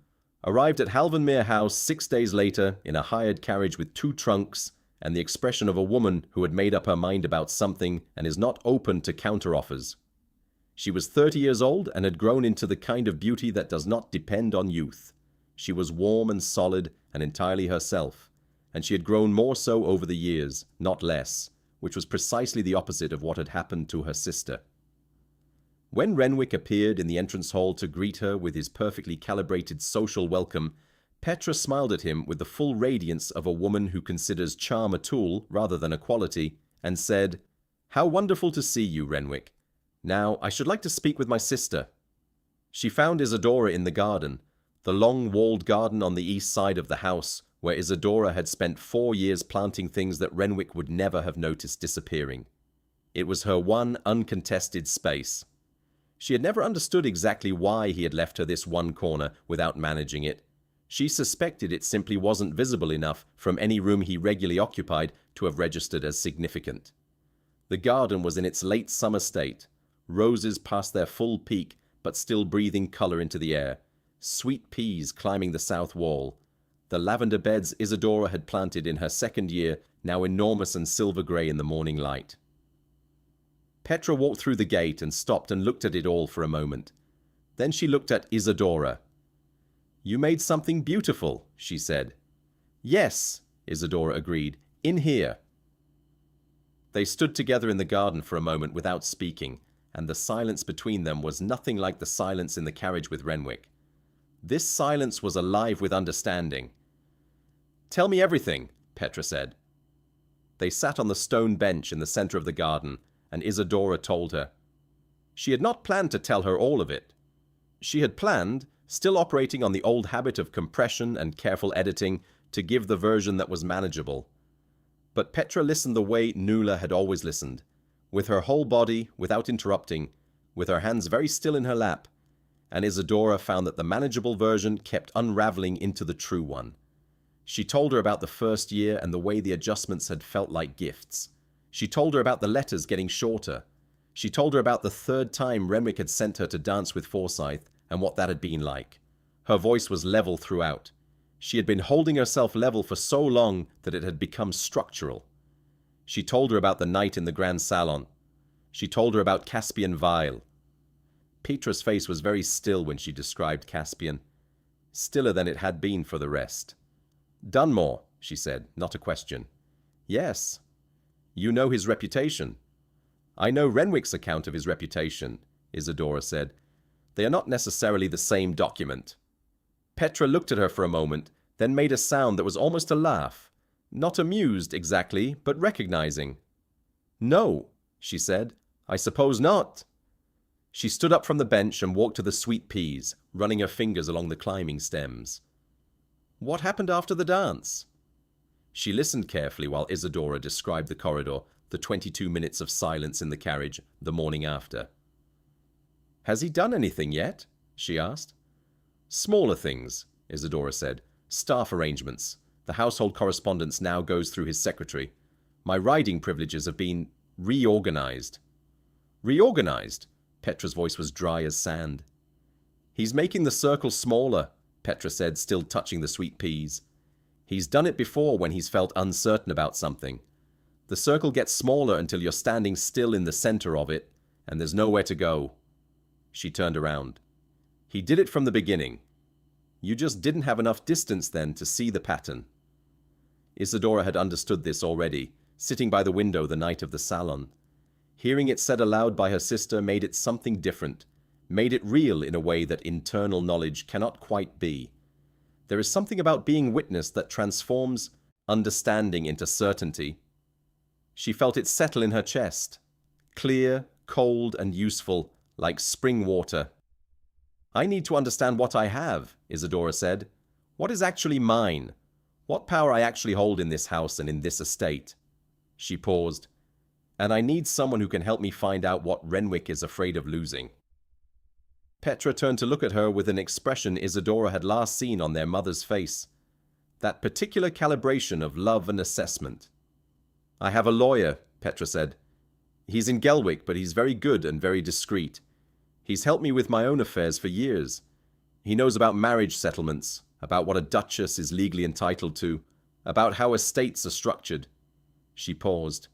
arrived at Halvanmere House 6 days later in a hired carriage with 2 trunks and the expression of a woman who had made up her mind about something and is not open to counter-offers. She was 30 years old and had grown into the kind of beauty that does not depend on youth. She was warm and solid and entirely herself, and she had grown more so over the years, not less, which was precisely the opposite of what had happened to her sister. When Renwick appeared in the entrance hall to greet her with his perfectly calibrated social welcome, Petra smiled at him with the full radiance of a woman who considers charm a tool rather than a quality, and said, "How wonderful to see you, Renwick. Now, I should like to speak with my sister." She found Isadora in the garden, the long walled garden on the east side of the house, where Isadora had spent 4 years planting things that Renwick would never have noticed disappearing. It was her one uncontested space. She had never understood exactly why he had left her this one corner without managing it. She suspected it simply wasn't visible enough from any room he regularly occupied to have registered as significant. The garden was in its late summer state, roses past their full peak but still breathing color into the air, sweet peas climbing the south wall, the lavender beds Isadora had planted in her second year, now enormous and silver grey in the morning light. Petra walked through the gate and stopped and looked at it all for a moment. Then she looked at Isadora. "You made something beautiful," she said. "Yes," Isadora agreed, "in here." They stood together in the garden for a moment without speaking, and the silence between them was nothing like the silence in the carriage with Renwick. This silence was alive with understanding. "Tell me everything," Petra said. They sat on the stone bench in the center of the garden, and Isadora told her. She had not planned to tell her all of it. She had planned, still operating on the old habit of compression and careful editing, to give the version that was manageable. But Petra listened the way Nuala had always listened, with her whole body, without interrupting, with her hands very still in her lap, and Isadora found that the manageable version kept unraveling into the true one. She told her about the first year and the way the adjustments had felt like gifts. She told her about the letters getting shorter. She told her about the 3rd time Renwick had sent her to dance with Forsyth and what that had been like. Her voice was level throughout. She had been holding herself level for so long that it had become structural. She told her about the night in the Grand Salon. She told her about Caspian Vial. Petra's face was very still when she described Caspian, stiller than it had been for the rest. "Dunmore," she said, not a question. "Yes." "You know his reputation." "I know Renwick's account of his reputation," Isadora said. "They are not necessarily the same document." Petra looked at her for a moment, then made a sound that was almost a laugh. Not amused, exactly, but recognizing. "No," she said. "I suppose not." She stood up from the bench and walked to the sweet peas, running her fingers along the climbing stems. "What happened after the dance?" She listened carefully while Isadora described the corridor, the 22 minutes of silence in the carriage, the morning after. "Has he done anything yet?" she asked. "Smaller things," Isadora said. "Staff arrangements. The household correspondence now goes through his secretary. My riding privileges have been reorganized." "Reorganized?" Petra's voice was dry as sand. He's making the circle smaller, Petra said, still touching the sweet peas. He's done it before when he's felt uncertain about something. The circle gets smaller until you're standing still in the center of it, and there's nowhere to go. She turned around. He did it from the beginning. You just didn't have enough distance then to see the pattern. Isadora had understood this already, sitting by the window the night of the salon. Hearing it said aloud by her sister made it something different, made it real in a way that internal knowledge cannot quite be. There is something about being witness that transforms understanding into certainty. She felt it settle in her chest, clear, cold, and useful, like spring water. I need to understand what I have, Isadora said. What is actually mine? What power I actually hold in this house and in this estate? She paused. And I need someone who can help me find out what Renwick is afraid of losing. Petra turned to look at her with an expression Isadora had last seen on their mother's face. That particular calibration of love and assessment. I have a lawyer, Petra said. He's in Gelwick, but he's very good and very discreet. He's helped me with my own affairs for years. He knows about marriage settlements, about what a duchess is legally entitled to, about how estates are structured. She paused.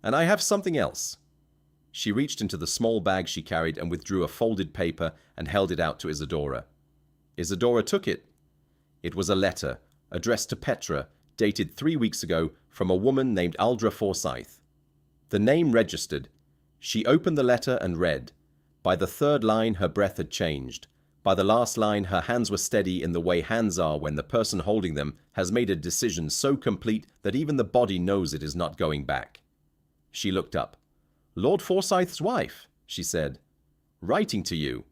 And I have something else. She reached into the small bag she carried and withdrew a folded paper and held it out to Isadora. Isadora took it. It was a letter, addressed to Petra, dated 3 weeks ago, from a woman named Aldra Forsyth. The name registered. She opened the letter and read. By the third line, her breath had changed. By the last line, her hands were steady in the way hands are when the person holding them has made a decision so complete that even the body knows it is not going back. She looked up. Lord Forsyth's wife, she said. Writing to you.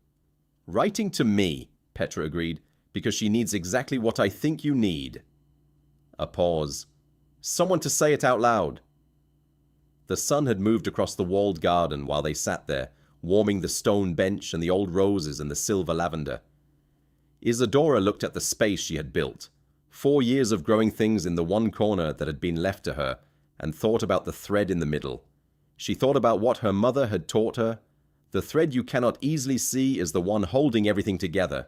Writing to me, Petra agreed, because she needs exactly what I think you need. A pause. Someone to say it out loud. The sun had moved across the walled garden while they sat there, warming the stone bench and the old roses and the silver lavender. Isadora looked at the space she had built, 4 years of growing things in the one corner that had been left to her, and thought about the thread in the middle. She thought about what her mother had taught her. The thread you cannot easily see is the one holding everything together.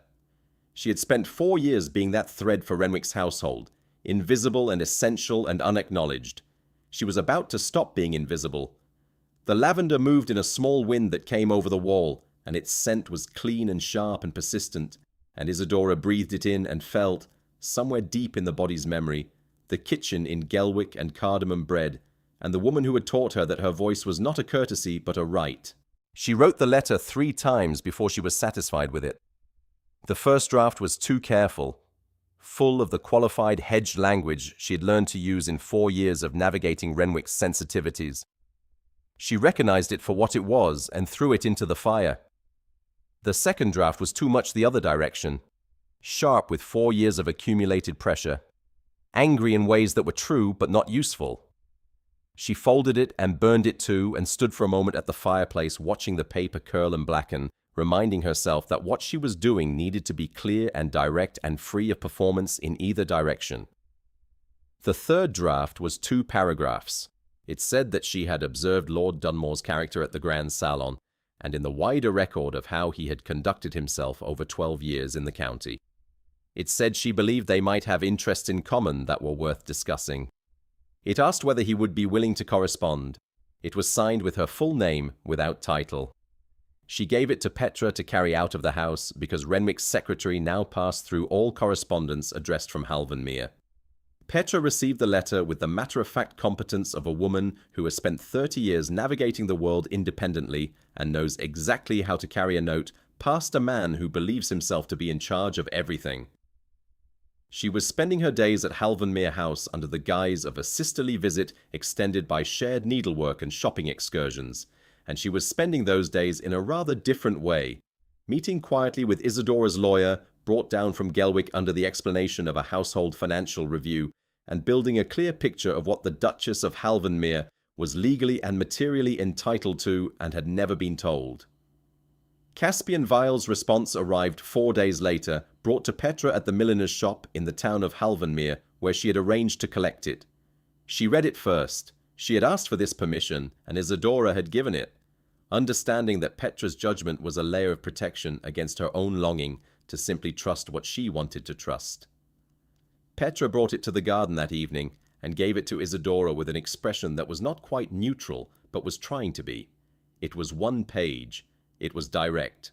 She had spent 4 years being that thread for Renwick's household, invisible and essential and unacknowledged. She was about to stop being invisible. The lavender moved in a small wind that came over the wall, and its scent was clean and sharp and persistent, and Isadora breathed it in and felt, somewhere deep in the body's memory, the kitchen in Gelwick and cardamom bread, and the woman who had taught her that her voice was not a courtesy but a right. She wrote the letter 3 times before she was satisfied with it. The first draft was too careful, full of the qualified hedged language she had learned to use in 4 years of navigating Renwick's sensitivities. She recognized it for what it was and threw it into the fire. The second draft was too much the other direction, sharp with 4 years of accumulated pressure, angry in ways that were true but not useful. She folded it and burned it too and stood for a moment at the fireplace watching the paper curl and blacken, reminding herself that what she was doing needed to be clear and direct and free of performance in either direction. The third draft was 2 paragraphs. It said that she had observed Lord Dunmore's character at the Grand Salon, and in the wider record of how he had conducted himself over 12 years in the county. It said she believed they might have interests in common that were worth discussing. It asked whether he would be willing to correspond. It was signed with her full name, without title. She gave it to Petra to carry out of the house because Renwick's secretary now passed through all correspondence addressed from Halvanmere. Petra received the letter with the matter-of-fact competence of a woman who has spent 30 years navigating the world independently and knows exactly how to carry a note past a man who believes himself to be in charge of everything. She was spending her days at Halvanmere House under the guise of a sisterly visit extended by shared needlework and shopping excursions, and she was spending those days in a rather different way, meeting quietly with Isadora's lawyer, brought down from Gelwick under the explanation of a household financial review, and building a clear picture of what the Duchess of Halvanmere was legally and materially entitled to and had never been told. Caspian Vial's response arrived 4 days later, brought to Petra at the milliner's shop in the town of Halvanmere, where she had arranged to collect it. She read it first. She had asked for this permission, and Isadora had given it. understanding that Petra's judgment was a layer of protection against her own longing to simply trust what she wanted to trust. Petra brought it to the garden that evening and gave it to Isadora with an expression that was not quite neutral, but was trying to be. It was one page. It was direct.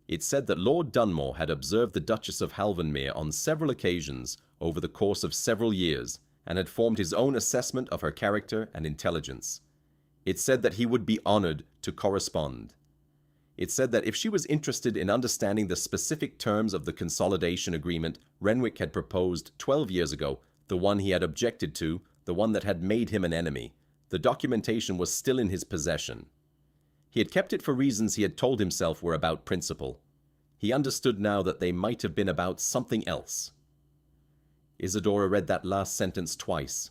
It said that Lord Dunmore had observed the Duchess of Halvanmere on several occasions over the course of several years and had formed his own assessment of her character and intelligence. It said that he would be honored to correspond. It said that if she was interested in understanding the specific terms of the consolidation agreement Renwick had proposed 12 years ago, the one he had objected to, the one that had made him an enemy, the documentation was still in his possession. He had kept it for reasons he had told himself were about principle. He understood now that they might have been about something else. Isadora read that last sentence twice.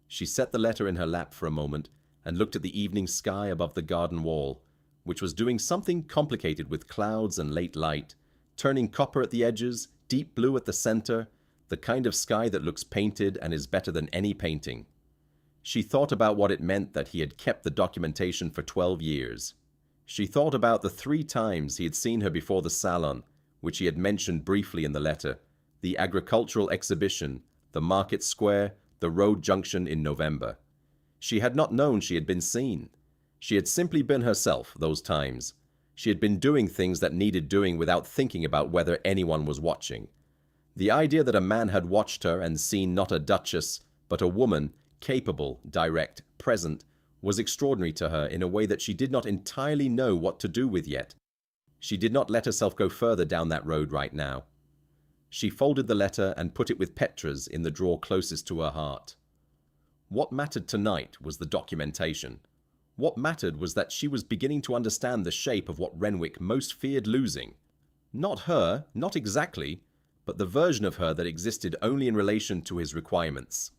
She set the letter in her lap for a moment and looked at the evening sky above the garden wall, which was doing something complicated with clouds and late light, turning copper at the edges, deep blue at the center, the kind of sky that looks painted and is better than any painting. She thought about what it meant that he had kept the documentation for 12 years. She thought about the 3 times he had seen her before the salon, which he had mentioned briefly in the letter, the agricultural exhibition, the market square, the road junction in November. She had not known she had been seen. She had simply been herself those times. She had been doing things that needed doing without thinking about whether anyone was watching. The idea that a man had watched her and seen not a duchess, but a woman, capable, direct, present, was extraordinary to her in a way that she did not entirely know what to do with yet. She did not let herself go further down that road right now. She folded the letter and put it with Petra's in the drawer closest to her heart. What mattered tonight was the documentation. What mattered was that she was beginning to understand the shape of what Renwick most feared losing. Not her, not exactly, but the version of her that existed only in relation to his requirements.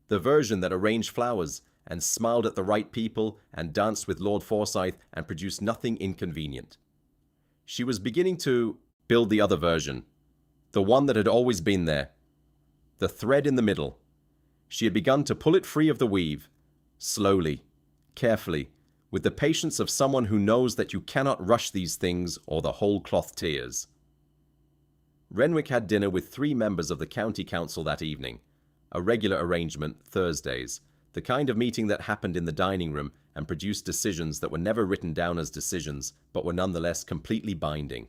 The version that arranged flowers and smiled at the right people and danced with Lord Forsyth and produced nothing inconvenient. She was beginning to build the other version, the one that had always been there, the thread in the middle. She had begun to pull it free of the weave, slowly, carefully, with the patience of someone who knows that you cannot rush these things or the whole cloth tears. Renwick had dinner with 3 members of the county council that evening, a regular arrangement, Thursdays, the kind of meeting that happened in the dining room and produced decisions that were never written down as decisions, but were nonetheless completely binding.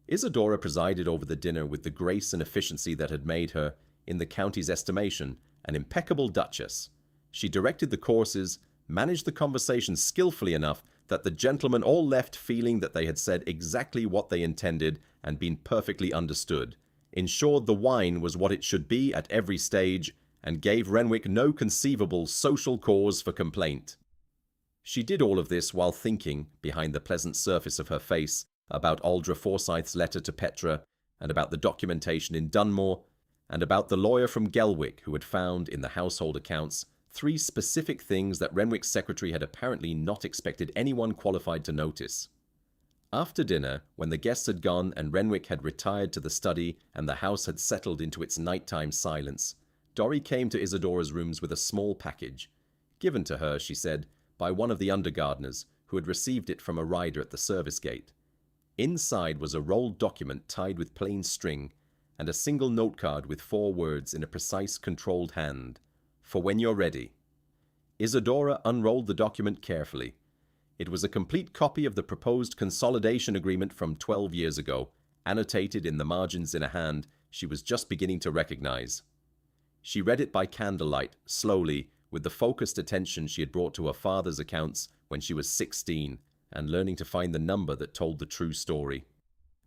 Isadora presided over the dinner with the grace and efficiency that had made her, in the county's estimation, an impeccable duchess. She directed the courses, managed the conversation skillfully enough that the gentlemen all left feeling that they had said exactly what they intended and been perfectly understood, ensured the wine was what it should be at every stage, and gave Renwick no conceivable social cause for complaint. She did all of this while thinking, behind the pleasant surface of her face, about Aldra Forsyth's letter to Petra, and about the documentation in Dunmore, and about the lawyer from Gelwick who had found in the household accounts 3 specific things that Renwick's secretary had apparently not expected anyone qualified to notice. After dinner, when the guests had gone and Renwick had retired to the study and the house had settled into its nighttime silence, Dorry came to Isadora's rooms with a small package, given to her, she said, by one of the undergardeners who had received it from a rider at the service gate. Inside was a rolled document tied with plain string, and a single note card with 4 words in a precise, controlled hand, "For when you're ready." Isadora unrolled the document carefully. It was a complete copy of the proposed consolidation agreement from 12 years ago, annotated in the margins in a hand she was just beginning to recognize. She read it by candlelight, slowly, with the focused attention she had brought to her father's accounts when she was 16, and learning to find the number that told the true story.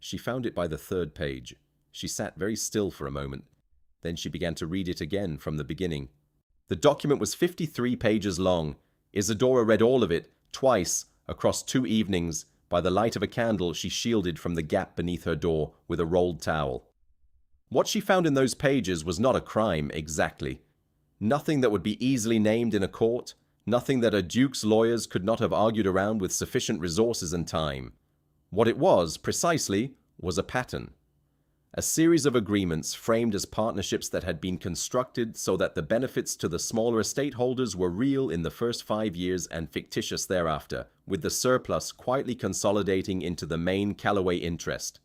She found it by the 3rd page. She sat very still for a moment. Then she began to read it again from the beginning. The document was 53 pages long. Isadora read all of it, twice, across 2 evenings, by the light of a candle she shielded from the gap beneath her door with a rolled towel. What she found in those pages was not a crime, exactly. Nothing that would be easily named in a court, nothing that a duke's lawyers could not have argued around with sufficient resources and time. What it was, precisely, was a pattern. A series of agreements framed as partnerships that had been constructed so that the benefits to the smaller estate holders were real in the first 5 years and fictitious thereafter, with the surplus quietly consolidating into the main Callaway interest.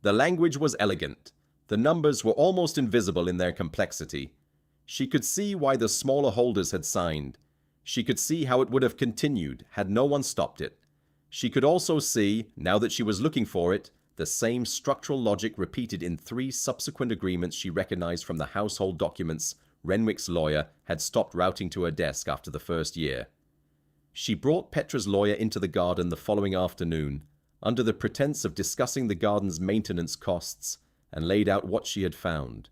The language was elegant. The numbers were almost invisible in their complexity. She could see why the smaller holders had signed. She could see how it would have continued had no one stopped it. She could also see, now that she was looking for it, the same structural logic repeated in 3 subsequent agreements she recognized from the household documents Renwick's lawyer had stopped routing to her desk after the first year. She brought Petra's lawyer into the garden the following afternoon, under the pretense of discussing the garden's maintenance costs, and laid out what she had found.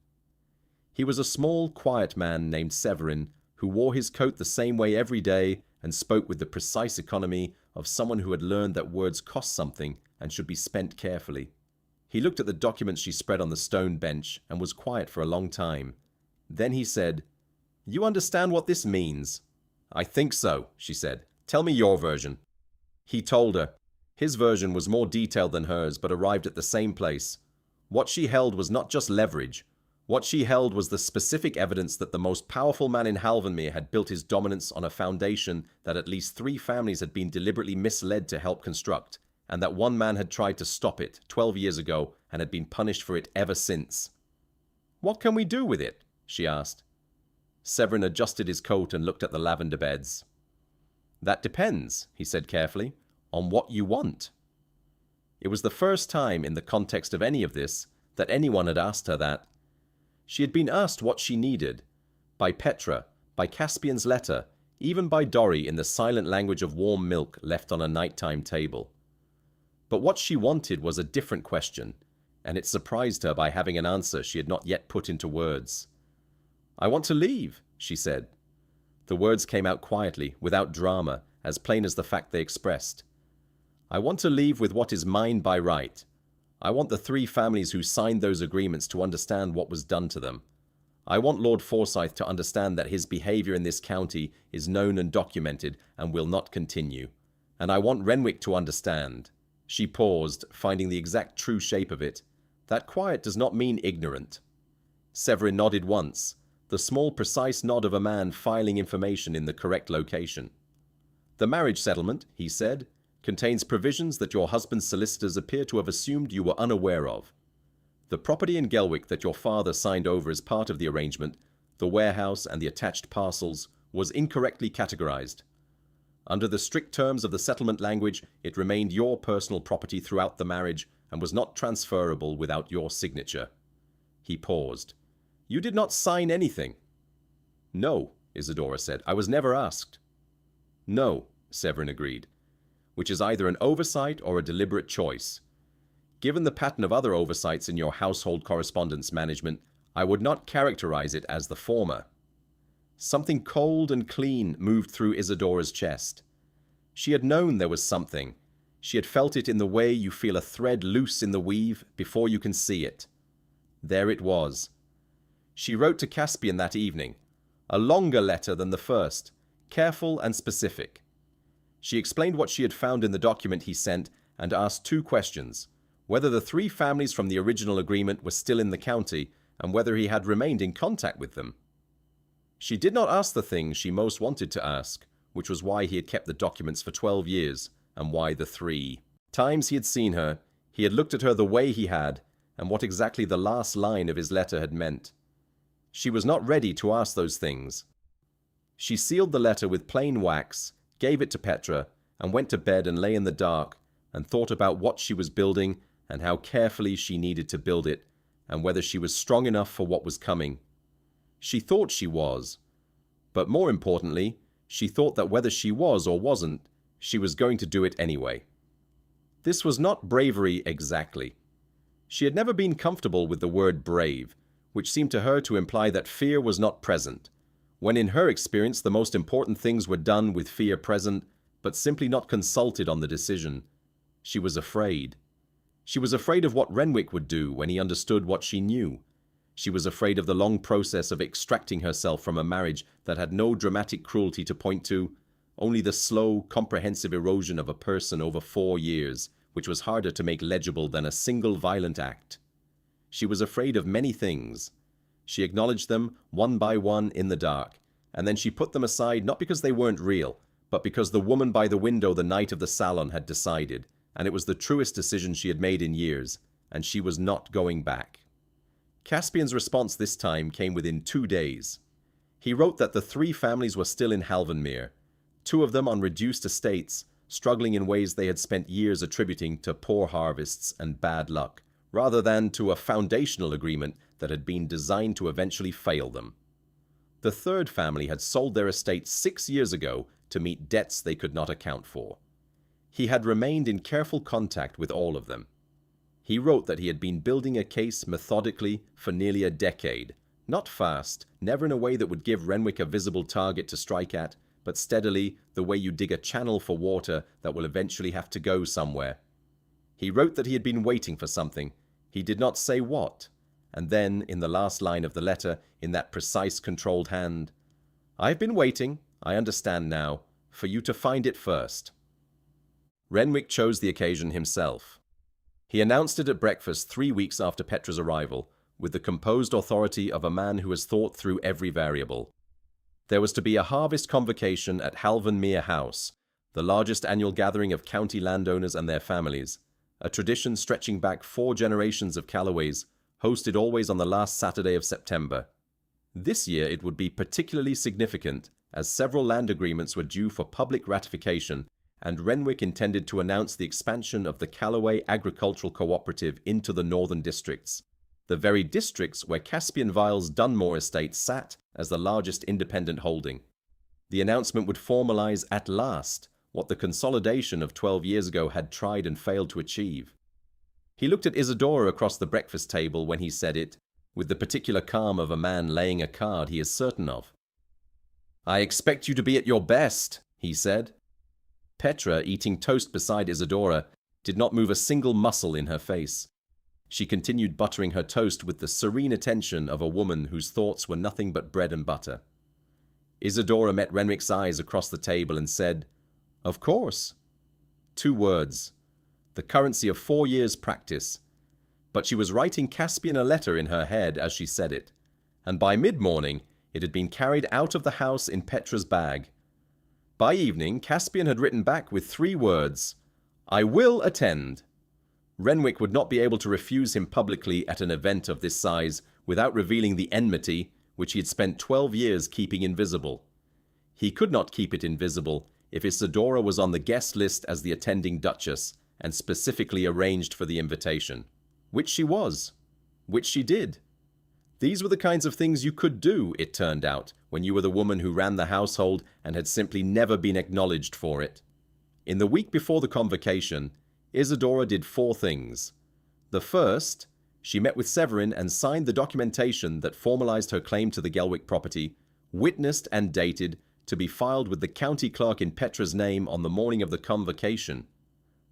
He was a small, quiet man named Severin, who wore his coat the same way every day and spoke with the precise economy of someone who had learned that words cost something and should be spent carefully. He looked at the documents she spread on the stone bench and was quiet for a long time. Then he said, "You understand what this means?" "I think so," she said. "Tell me your version." He told her. His version was more detailed than hers, but arrived at the same place. What she held was not just leverage. What she held was the specific evidence that the most powerful man in Halvanmere had built his dominance on a foundation that at least 3 families had been deliberately misled to help construct, and that one man had tried to stop it 12 years ago and had been punished for it ever since. "What can we do with it?" she asked. Severin adjusted his coat and looked at the lavender beds. "That depends," he said carefully, "on what you want." It was the first time in the context of any of this that anyone had asked her that. She had been asked what she needed, by Petra, by Caspian's letter, even by Dorry in the silent language of warm milk left on a nighttime table. But what she wanted was a different question, and it surprised her by having an answer she had not yet put into words. "I want to leave," she said. The words came out quietly, without drama, as plain as the fact they expressed. "I want to leave with what is mine by right. I want the 3 families who signed those agreements to understand what was done to them. I want Lord Forsyth to understand that his behavior in this county is known and documented and will not continue. And I want Renwick to understand." She paused, finding the exact true shape of it. That quiet does not mean ignorant. Severin nodded once, the small, precise nod of a man filing information in the correct location. "The marriage settlement," he said, "contains provisions that your husband's solicitors appear to have assumed you were unaware of. The property in Gelwick that your father signed over as part of the arrangement, the warehouse and the attached parcels, was incorrectly categorized. Under the strict terms of the settlement language, it remained your personal property throughout the marriage and was not transferable without your signature." He paused. "You did not sign anything." "No," Isadora said. "I was never asked." "No," Severin agreed, which is either an oversight or a deliberate choice. Given the pattern of other oversights in your household correspondence management, I would not characterize it as the former. Something cold and clean moved through Isadora's chest. She had known there was something. She had felt it in the way you feel a thread loose in the weave before you can see it. There it was. She wrote to Caspian that evening, a longer letter than the first, careful and specific. She explained what she had found in the document he sent and asked 2 questions, whether the 3 families from the original agreement were still in the county and whether he had remained in contact with them. She did not ask the thing she most wanted to ask, which was why he had kept the documents for 12 years, and why the 3 times he had seen her, he had looked at her the way he had, and what exactly the last line of his letter had meant. She was not ready to ask those things. She sealed the letter with plain wax, gave it to Petra, and went to bed and lay in the dark, and thought about what she was building and how carefully she needed to build it, and whether she was strong enough for what was coming. She thought she was. But more importantly, she thought that whether she was or wasn't, she was going to do it anyway. This was not bravery exactly. She had never been comfortable with the word brave, which seemed to her to imply that fear was not present, when in her experience the most important things were done with fear present, but simply not consulted on the decision. She was afraid. She was afraid of what Renwick would do when he understood what she knew. She was afraid of the long process of extracting herself from a marriage that had no dramatic cruelty to point to, only the slow, comprehensive erosion of a person over 4 years, which was harder to make legible than a single violent act. She was afraid of many things. She acknowledged them one by one in the dark, and then she put them aside not because they weren't real, but because the woman by the window the night of the salon had decided, and it was the truest decision she had made in years, and she was not going back. Caspian's response this time came within 2 days. He wrote that the 3 families were still in Halvanmere, 2 of them on reduced estates, struggling in ways they had spent years attributing to poor harvests and bad luck, rather than to a foundational agreement that had been designed to eventually fail them. The 3rd family had sold their estate 6 years ago to meet debts they could not account for. He had remained in careful contact with all of them. He wrote that he had been building a case methodically for nearly a decade, not fast, never in a way that would give Renwick a visible target to strike at, but steadily, the way you dig a channel for water that will eventually have to go somewhere. He wrote that he had been waiting for something. He did not say what. And then, in the last line of the letter, in that precise, controlled hand, "I've been waiting, I understand now, for you to find it first." Renwick chose the occasion himself. He announced it at breakfast 3 weeks after Petra's arrival, with the composed authority of a man who has thought through every variable. There was to be a harvest convocation at Halvanmere House, the largest annual gathering of county landowners and their families, a tradition stretching back 4 generations of Calloways, hosted always on the last Saturday of September. This year it would be particularly significant, as several land agreements were due for public ratification, and Renwick intended to announce the expansion of the Callaway Agricultural Cooperative into the northern districts, the very districts where Caspian Vile's Dunmore estate sat as the largest independent holding. The announcement would formalize at last what the consolidation of 12 years ago had tried and failed to achieve. He looked at Isadora across the breakfast table when he said it, with the particular calm of a man laying a card he is certain of. "I expect you to be at your best," he said. Petra, eating toast beside Isadora, did not move a single muscle in her face. She continued buttering her toast with the serene attention of a woman whose thoughts were nothing but bread and butter. Isadora met Renwick's eyes across the table and said, "Of course." 2 words. The currency of 4 years' practice. But she was writing Caspian a letter in her head as she said it, and by mid-morning it had been carried out of the house in Petra's bag. By evening, Caspian had written back with 3 words, "I will attend." Renwick would not be able to refuse him publicly at an event of this size without revealing the enmity which he had spent 12 years keeping invisible. He could not keep it invisible if Isadora was on the guest list as the attending Duchess and specifically arranged for the invitation. Which she was. Which she did. These were the kinds of things you could do, it turned out, when you were the woman who ran the household and had simply never been acknowledged for it. In the week before the convocation, Isadora did 4 things. The first, she met with Severin and signed the documentation that formalized her claim to the Gelwick property, witnessed and dated, to be filed with the county clerk in Petra's name on the morning of the convocation.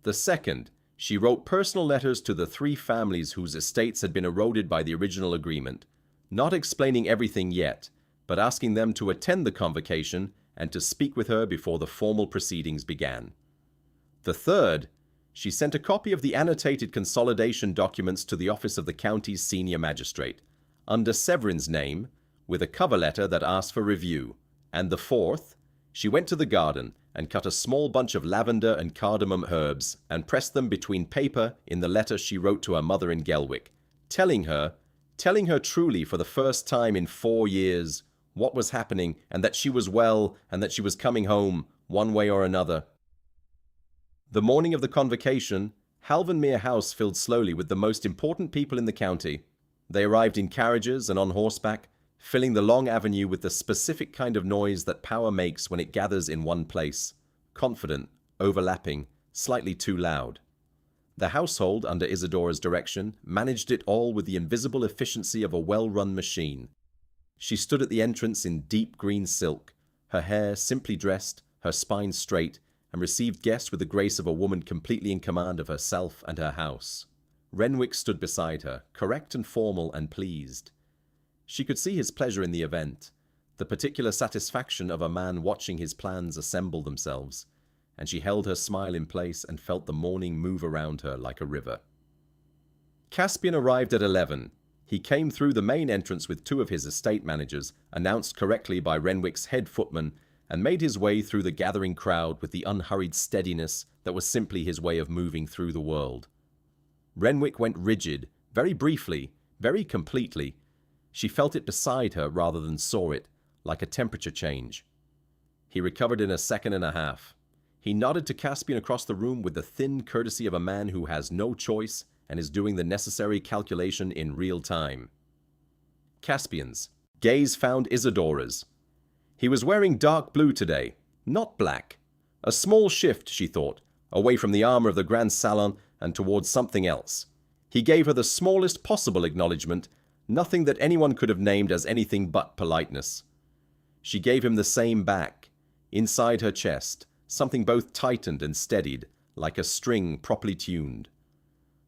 The second, she wrote personal letters to the 3 families whose estates had been eroded by the original agreement, not explaining everything yet, but asking them to attend the convocation and to speak with her before the formal proceedings began. The third, she sent a copy of the annotated consolidation documents to the office of the county's senior magistrate, under Severin's name, with a cover letter that asked for review. And the fourth, she went to the garden and cut a small bunch of lavender and cardamom herbs and pressed them between paper in the letter she wrote to her mother in Gelwick, telling her truly for the first time in 4 years what was happening and that she was well and that she was coming home one way or another. The morning of the convocation, Halvanmere House filled slowly with the most important people in the county. They arrived in carriages and on horseback, filling the long avenue with the specific kind of noise that power makes when it gathers in one place, confident, overlapping, slightly too loud. The household, under Isadora's direction, managed it all with the invisible efficiency of a well-run machine. She stood at the entrance in deep green silk, her hair simply dressed, her spine straight, and received guests with the grace of a woman completely in command of herself and her house. Renwick stood beside her, correct and formal and pleased. She could see his pleasure in the event, the particular satisfaction of a man watching his plans assemble themselves, and she held her smile in place and felt the morning move around her like a river. Caspian arrived at 11. He came through the main entrance with two of his estate managers, announced correctly by Renwick's head footman, and made his way through the gathering crowd with the unhurried steadiness that was simply his way of moving through the world. Renwick went rigid, very briefly, very completely. She felt it beside her rather than saw it, like a temperature change. He recovered in a second and a half. He nodded to Caspian across the room with the thin courtesy of a man who has no choice and is doing the necessary calculation in real time. Caspian's gaze found Isadora's. He was wearing dark blue today, not black. A small shift, she thought, away from the armor of the Grand Salon and towards something else. He gave her the smallest possible acknowledgement, nothing that anyone could have named as anything but politeness. She gave him the same back. Inside her chest, something both tightened and steadied, like a string properly tuned.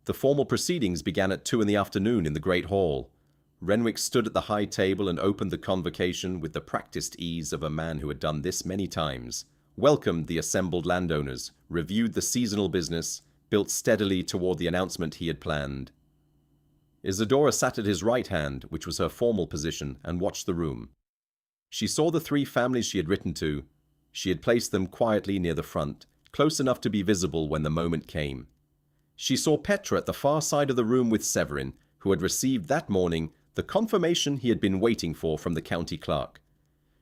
The formal proceedings began at 2 in the afternoon in the great hall. Renwick stood at the high table and opened the convocation with the practiced ease of a man who had done this many times, welcomed the assembled landowners, reviewed the seasonal business, built steadily toward the announcement he had planned. Isadora sat at his right hand, which was her formal position, and watched the room. She saw the 3 families she had written to. She had placed them quietly near the front, close enough to be visible when the moment came. She saw Petra at the far side of the room with Severin, who had received that morning the confirmation he had been waiting for from the county clerk.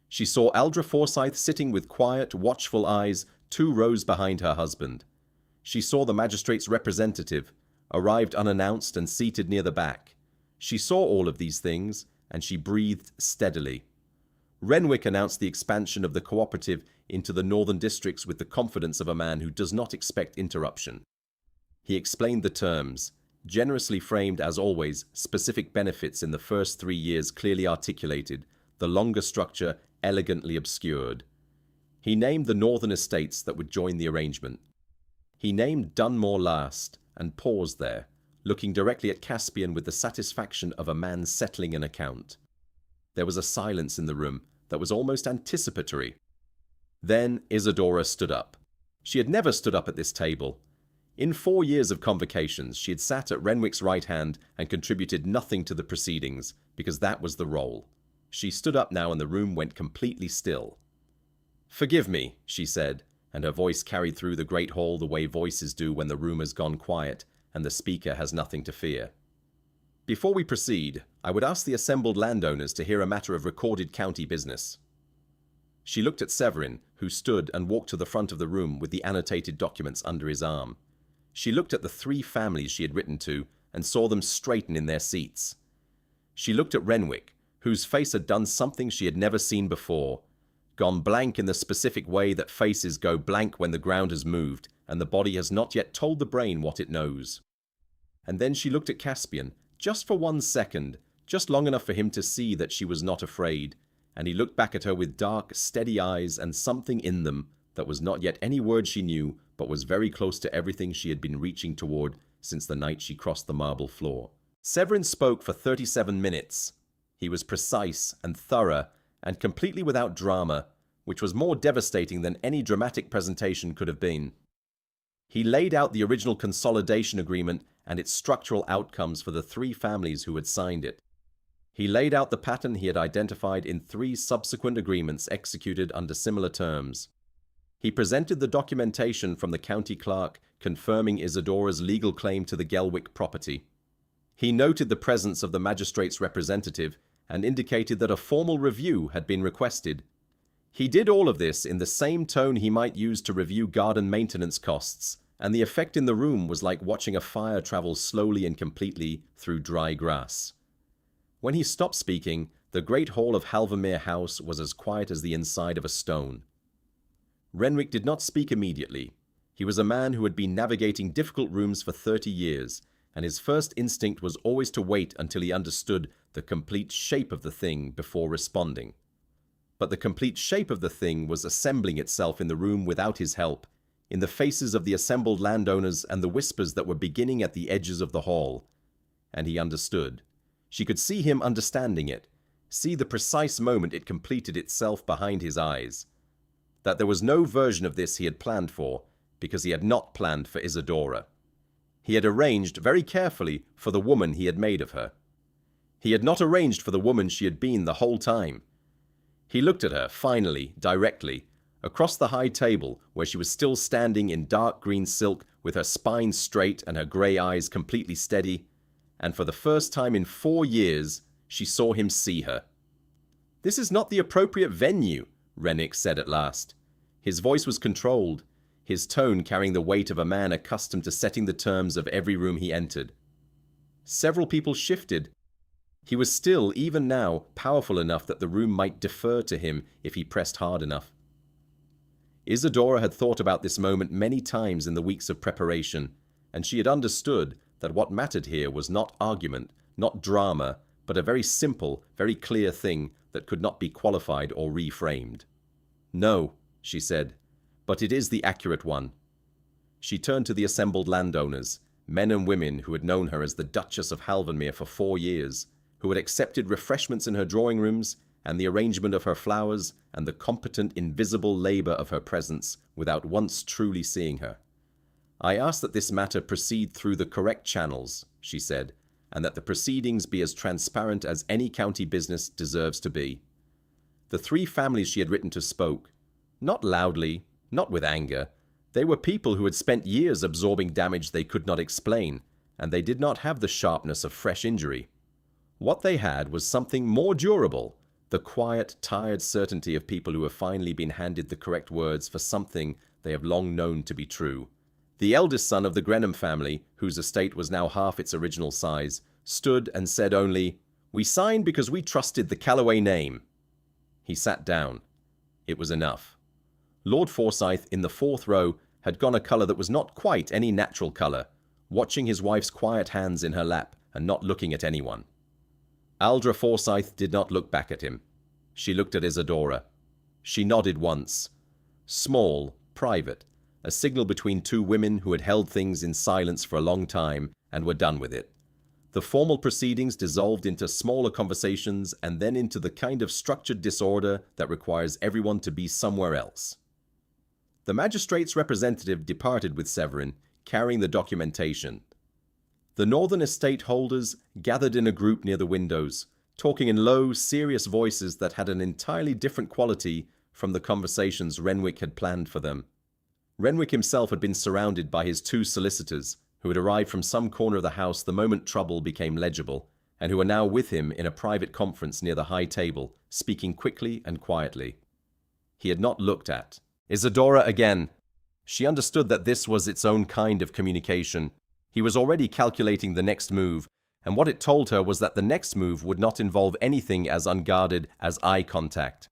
She saw Aldra Forsyth sitting with quiet, watchful eyes 2 rows behind her husband. She saw the magistrate's representative, arrived unannounced and seated near the back. She saw all of these things, and she breathed steadily. Renwick announced the expansion of the cooperative into the northern districts with the confidence of a man who does not expect interruption. He explained the terms, generously framed as always, specific benefits in the first 3 years clearly articulated, the longer structure elegantly obscured. He named the northern estates that would join the arrangement. He named Dunmore last, and paused there, looking directly at Caspian with the satisfaction of a man settling an account. There was a silence in the room that was almost anticipatory. Then Isadora stood up. She had never stood up at this table. In 4 years of convocations, she had sat at Renwick's right hand and contributed nothing to the proceedings, because that was the role. She stood up now and the room went completely still. "Forgive me," she said, and her voice carried through the great hall the way voices do when the room has gone quiet and the speaker has nothing to fear. "Before we proceed, I would ask the assembled landowners to hear a matter of recorded county business." She looked at Severin, who stood and walked to the front of the room with the annotated documents under his arm. She looked at the 3 families she had written to and saw them straighten in their seats. She looked at Renwick, whose face had done something she had never seen before, gone blank in the specific way that faces go blank when the ground has moved and the body has not yet told the brain what it knows. And then she looked at Caspian, just for 1 second, just long enough for him to see that she was not afraid, and he looked back at her with dark, steady eyes and something in them that was not yet any word she knew, but was very close to everything she had been reaching toward since the night she crossed the marble floor. Severin spoke for 37 minutes. He was precise and thorough and completely without drama, which was more devastating than any dramatic presentation could have been. He laid out the original consolidation agreement and its structural outcomes for the 3 families who had signed it. He laid out the pattern he had identified in 3 subsequent agreements executed under similar terms. He presented the documentation from the county clerk confirming Isadora's legal claim to the Gelwick property. He noted the presence of the magistrate's representative and indicated that a formal review had been requested. He did all of this in the same tone he might use to review garden maintenance costs, and the effect in the room was like watching a fire travel slowly and completely through dry grass. When he stopped speaking, the great hall of Halvermere House was as quiet as the inside of a stone. Renwick did not speak immediately. He was a man who had been navigating difficult rooms for 30 years, and his first instinct was always to wait until he understood the complete shape of the thing before responding. But the complete shape of the thing was assembling itself in the room without his help, in the faces of the assembled landowners and the whispers that were beginning at the edges of the hall. And he understood. She could see him understanding it, see the precise moment it completed itself behind his eyes. That there was no version of this he had planned for, because he had not planned for Isadora. He had arranged very carefully for the woman he had made of her. He had not arranged for the woman she had been the whole time. He looked at her, finally, directly, across the high table where she was still standing in dark green silk with her spine straight and her grey eyes completely steady, and for the first time in 4 years, she saw him see her. "This is not the appropriate venue," Rennick said at last. His voice was controlled, his tone carrying the weight of a man accustomed to setting the terms of every room he entered. Several people shifted. He was still, even now, powerful enough that the room might defer to him if he pressed hard enough. Isadora had thought about this moment many times in the weeks of preparation, and she had understood that what mattered here was not argument, not drama, but a very simple, very clear thing that could not be qualified or reframed. "No," she said, "but it is the accurate one." She turned to the assembled landowners, men and women who had known her as the Duchess of Halvanmere for 4 years, who had accepted refreshments in her drawing rooms and the arrangement of her flowers and the competent, invisible labor of her presence without once truly seeing her. "I ask that this matter proceed through the correct channels," she said, "and that the proceedings be as transparent as any county business deserves to be." The 3 families she had written to spoke. Not loudly, not with anger. They were people who had spent years absorbing damage they could not explain, and they did not have the sharpness of fresh injury. What they had was something more durable, the quiet, tired certainty of people who have finally been handed the correct words for something they have long known to be true. The eldest son of the Grenham family, whose estate was now half its original size, stood and said only, "We signed because we trusted the Calloway name." He sat down. It was enough. Lord Forsyth, in the 4th row, had gone a colour that was not quite any natural colour, watching his wife's quiet hands in her lap and not looking at anyone. Aldra Forsyth did not look back at him. She looked at Isadora. She nodded once. Small, private, a signal between 2 women who had held things in silence for a long time and were done with it. The formal proceedings dissolved into smaller conversations and then into the kind of structured disorder that requires everyone to be somewhere else. The magistrate's representative departed with Severin, carrying the documentation. The northern estate holders gathered in a group near the windows, talking in low, serious voices that had an entirely different quality from the conversations Renwick had planned for them. Renwick himself had been surrounded by his 2 solicitors, who had arrived from some corner of the house the moment trouble became legible, and who were now with him in a private conference near the high table, speaking quickly and quietly. He had not looked at Isadora again. She understood that this was its own kind of communication. He was already calculating the next move, and what it told her was that the next move would not involve anything as unguarded as eye contact.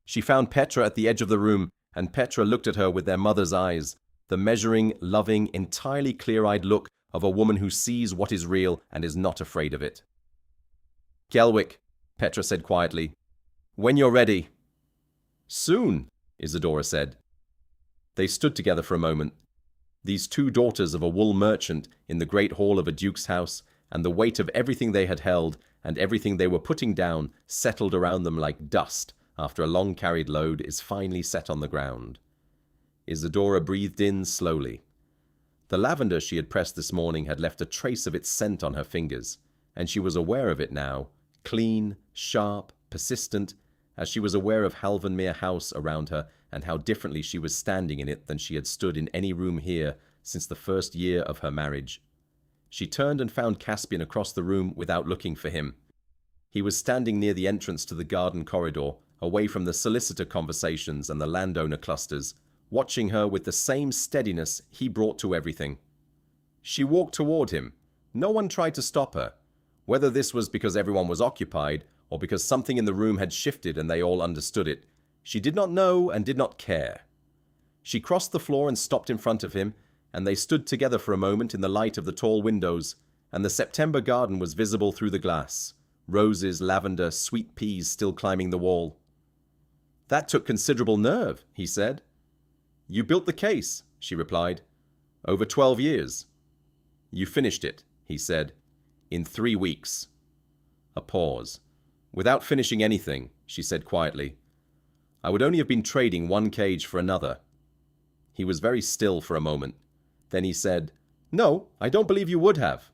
She found Petra at the edge of the room, and Petra looked at her with their mother's eyes, the measuring, loving, entirely clear-eyed look of a woman who sees what is real and is not afraid of it. "Kelwick," Petra said quietly, "when you're ready." "Soon," Isadora said. They stood together for a moment. These 2 daughters of a wool merchant in the great hall of a duke's house, and the weight of everything they had held and everything they were putting down settled around them like dust after a long carried load is finally set on the ground. Isadora breathed in slowly. The lavender she had pressed this morning had left a trace of its scent on her fingers, and she was aware of it now, clean, sharp, persistent, as she was aware of Halvanmere House around her and how differently she was standing in it than she had stood in any room here since the first year of her marriage. She turned and found Caspian across the room without looking for him. He was standing near the entrance to the garden corridor, away from the solicitor conversations and the landowner clusters, watching her with the same steadiness he brought to everything. She walked toward him. No one tried to stop her, whether this was because everyone was occupied or because something in the room had shifted and they all understood it. She did not know and did not care. She crossed the floor and stopped in front of him, and they stood together for a moment in the light of the tall windows, and the September garden was visible through the glass. Roses, lavender, sweet peas still climbing the wall. "That took considerable nerve," he said. "You built the case," she replied. "Over 12 years. "You finished it," he said. "In 3 weeks. A pause. "Without finishing anything," she said quietly. "I would only have been trading one cage for another." He was very still for a moment. Then he said, No, I don't believe you would have.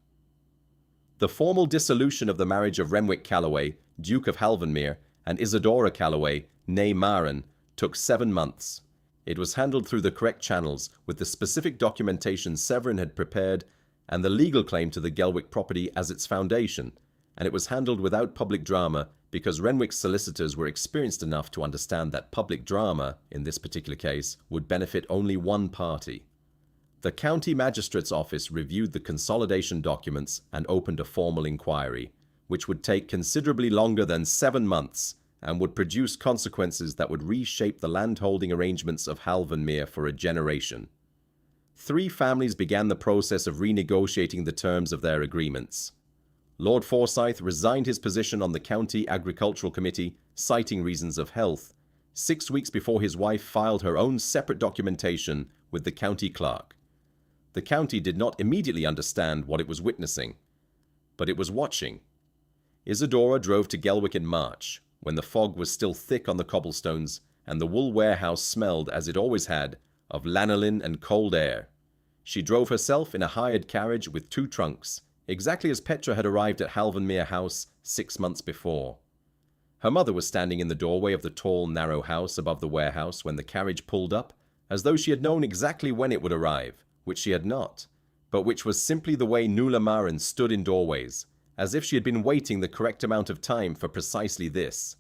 The formal dissolution of the marriage of Renwick Calloway, Duke of Halvanmere, and Isadora Calloway, née Maren, took 7 months. It was handled through the correct channels, with the specific documentation Severin had prepared and the legal claim to the Gelwick property as its foundation, and it was handled without public drama because Renwick's solicitors were experienced enough to understand that public drama, in this particular case, would benefit only one party. The county magistrate's office reviewed the consolidation documents and opened a formal inquiry, which would take considerably longer than 7 months and would produce consequences that would reshape the landholding arrangements of Halvanmere for a generation. 3 families began the process of renegotiating the terms of their agreements. Lord Forsyth resigned his position on the County Agricultural Committee, citing reasons of health, 6 weeks before his wife filed her own separate documentation with the county clerk. The county did not immediately understand what it was witnessing, but it was watching. Isadora drove to Gelwick in March, when the fog was still thick on the cobblestones and the wool warehouse smelled, as it always had, of lanolin and cold air. She drove herself in a hired carriage with 2 trunks, exactly as Petra had arrived at Halvanmere House 6 months before. Her mother was standing in the doorway of the tall, narrow house above the warehouse when the carriage pulled up, as though she had known exactly when it would arrive, which she had not, but which was simply the way Nuala Maren stood in doorways, as if she had been waiting the correct amount of time for precisely this.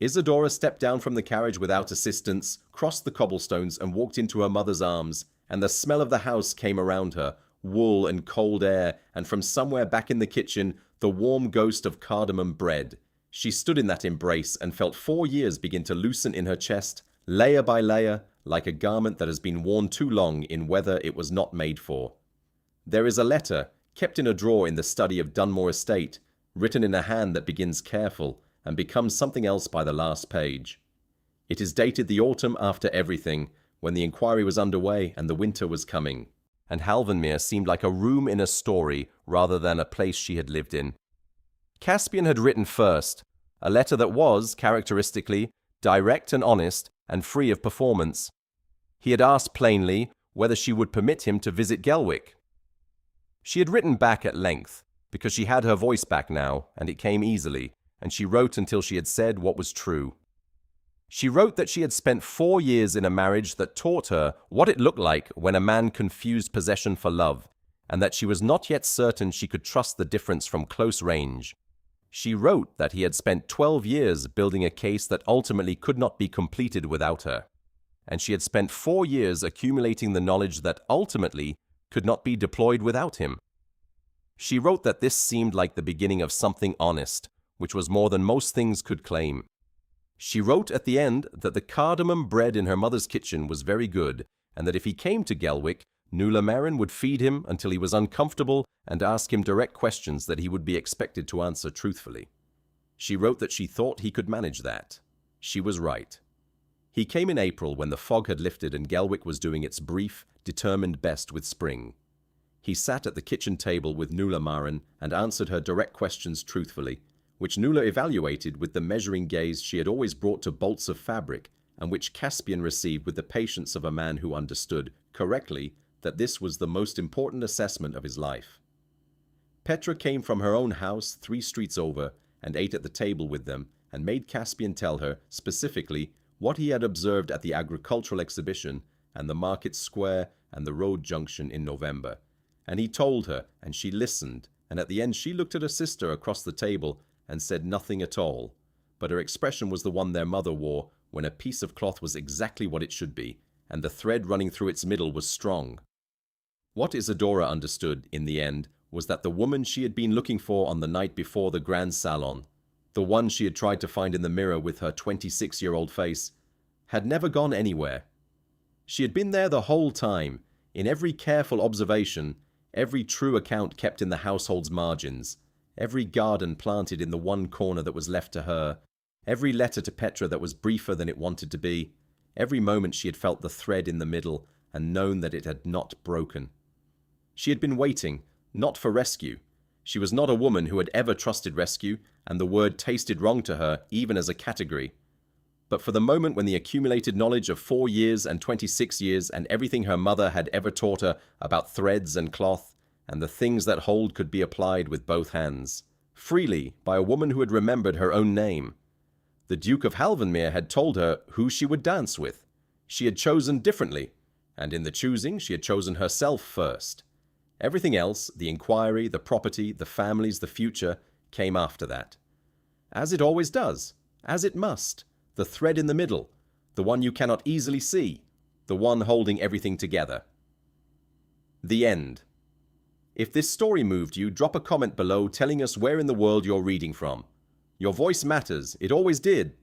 Isadora stepped down from the carriage without assistance, crossed the cobblestones and walked into her mother's arms, and the smell of the house came around her, wool and cold air, and from somewhere back in the kitchen, the warm ghost of cardamom bread. She stood in that embrace and felt 4 years begin to loosen in her chest, layer by layer, like a garment that has been worn too long in weather it was not made for. There is a letter, kept in a drawer in the study of Dunmore Estate, written in a hand that begins careful, and becomes something else by the last page. It is dated the autumn after everything, when the inquiry was underway and the winter was coming, and Halvanmere seemed like a room in a story rather than a place she had lived in. Caspian had written first, a letter that was, characteristically, direct and honest and free of performance. He had asked plainly whether she would permit him to visit Gelwick. She had written back at length, because she had her voice back now, and it came easily, and she wrote until she had said what was true. She wrote that she had spent 4 years in a marriage that taught her what it looked like when a man confused possession for love, and that she was not yet certain she could trust the difference from close range. She wrote that he had spent 12 years building a case that ultimately could not be completed without her, and she had spent 4 years accumulating the knowledge that ultimately could not be deployed without him. She wrote that this seemed like the beginning of something honest, which was more than most things could claim. She wrote at the end that the cardamom bread in her mother's kitchen was very good, and that if he came to Gelwick, Nuala Maren would feed him until he was uncomfortable and ask him direct questions that he would be expected to answer truthfully. She wrote that she thought he could manage that. She was right. He came in April when the fog had lifted and Gelwick was doing its brief, determined best with spring. He sat at the kitchen table with Nuala Maren and answered her direct questions truthfully, which Nuala evaluated with the measuring gaze she had always brought to bolts of fabric, and which Caspian received with the patience of a man who understood, correctly, that this was the most important assessment of his life. Petra came from her own house 3 streets over and ate at the table with them and made Caspian tell her, specifically, what he had observed at the agricultural exhibition and the market square and the road junction in November. And he told her, and she listened, and at the end she looked at her sister across the table and said nothing at all, but her expression was the one their mother wore when a piece of cloth was exactly what it should be, and the thread running through its middle was strong. What Isadora understood, in the end, was that the woman she had been looking for on the night before the grand salon, the one she had tried to find in the mirror with her 26-year-old face, had never gone anywhere. She had been there the whole time, in every careful observation, every true account kept in the household's margins, every garden planted in the one corner that was left to her, every letter to Petra that was briefer than it wanted to be, every moment she had felt the thread in the middle and known that it had not broken. She had been waiting, not for rescue. She was not a woman who had ever trusted rescue, and the word tasted wrong to her even as a category. but for the moment when the accumulated knowledge of 4 years and 26 years and everything her mother had ever taught her about threads and cloth, and the things that hold could be applied with both hands, freely by a woman who had remembered her own name. The Duke of Halvanmere had told her who she would dance with. She had chosen differently, and in the choosing she had chosen herself first. Everything else, the inquiry, the property, the families, the future, came after that. As it always does, as it must, the thread in the middle, the one you cannot easily see, the one holding everything together. The end. If this story moved you, drop a comment below telling us where in the world you're reading from. Your voice matters, it always did,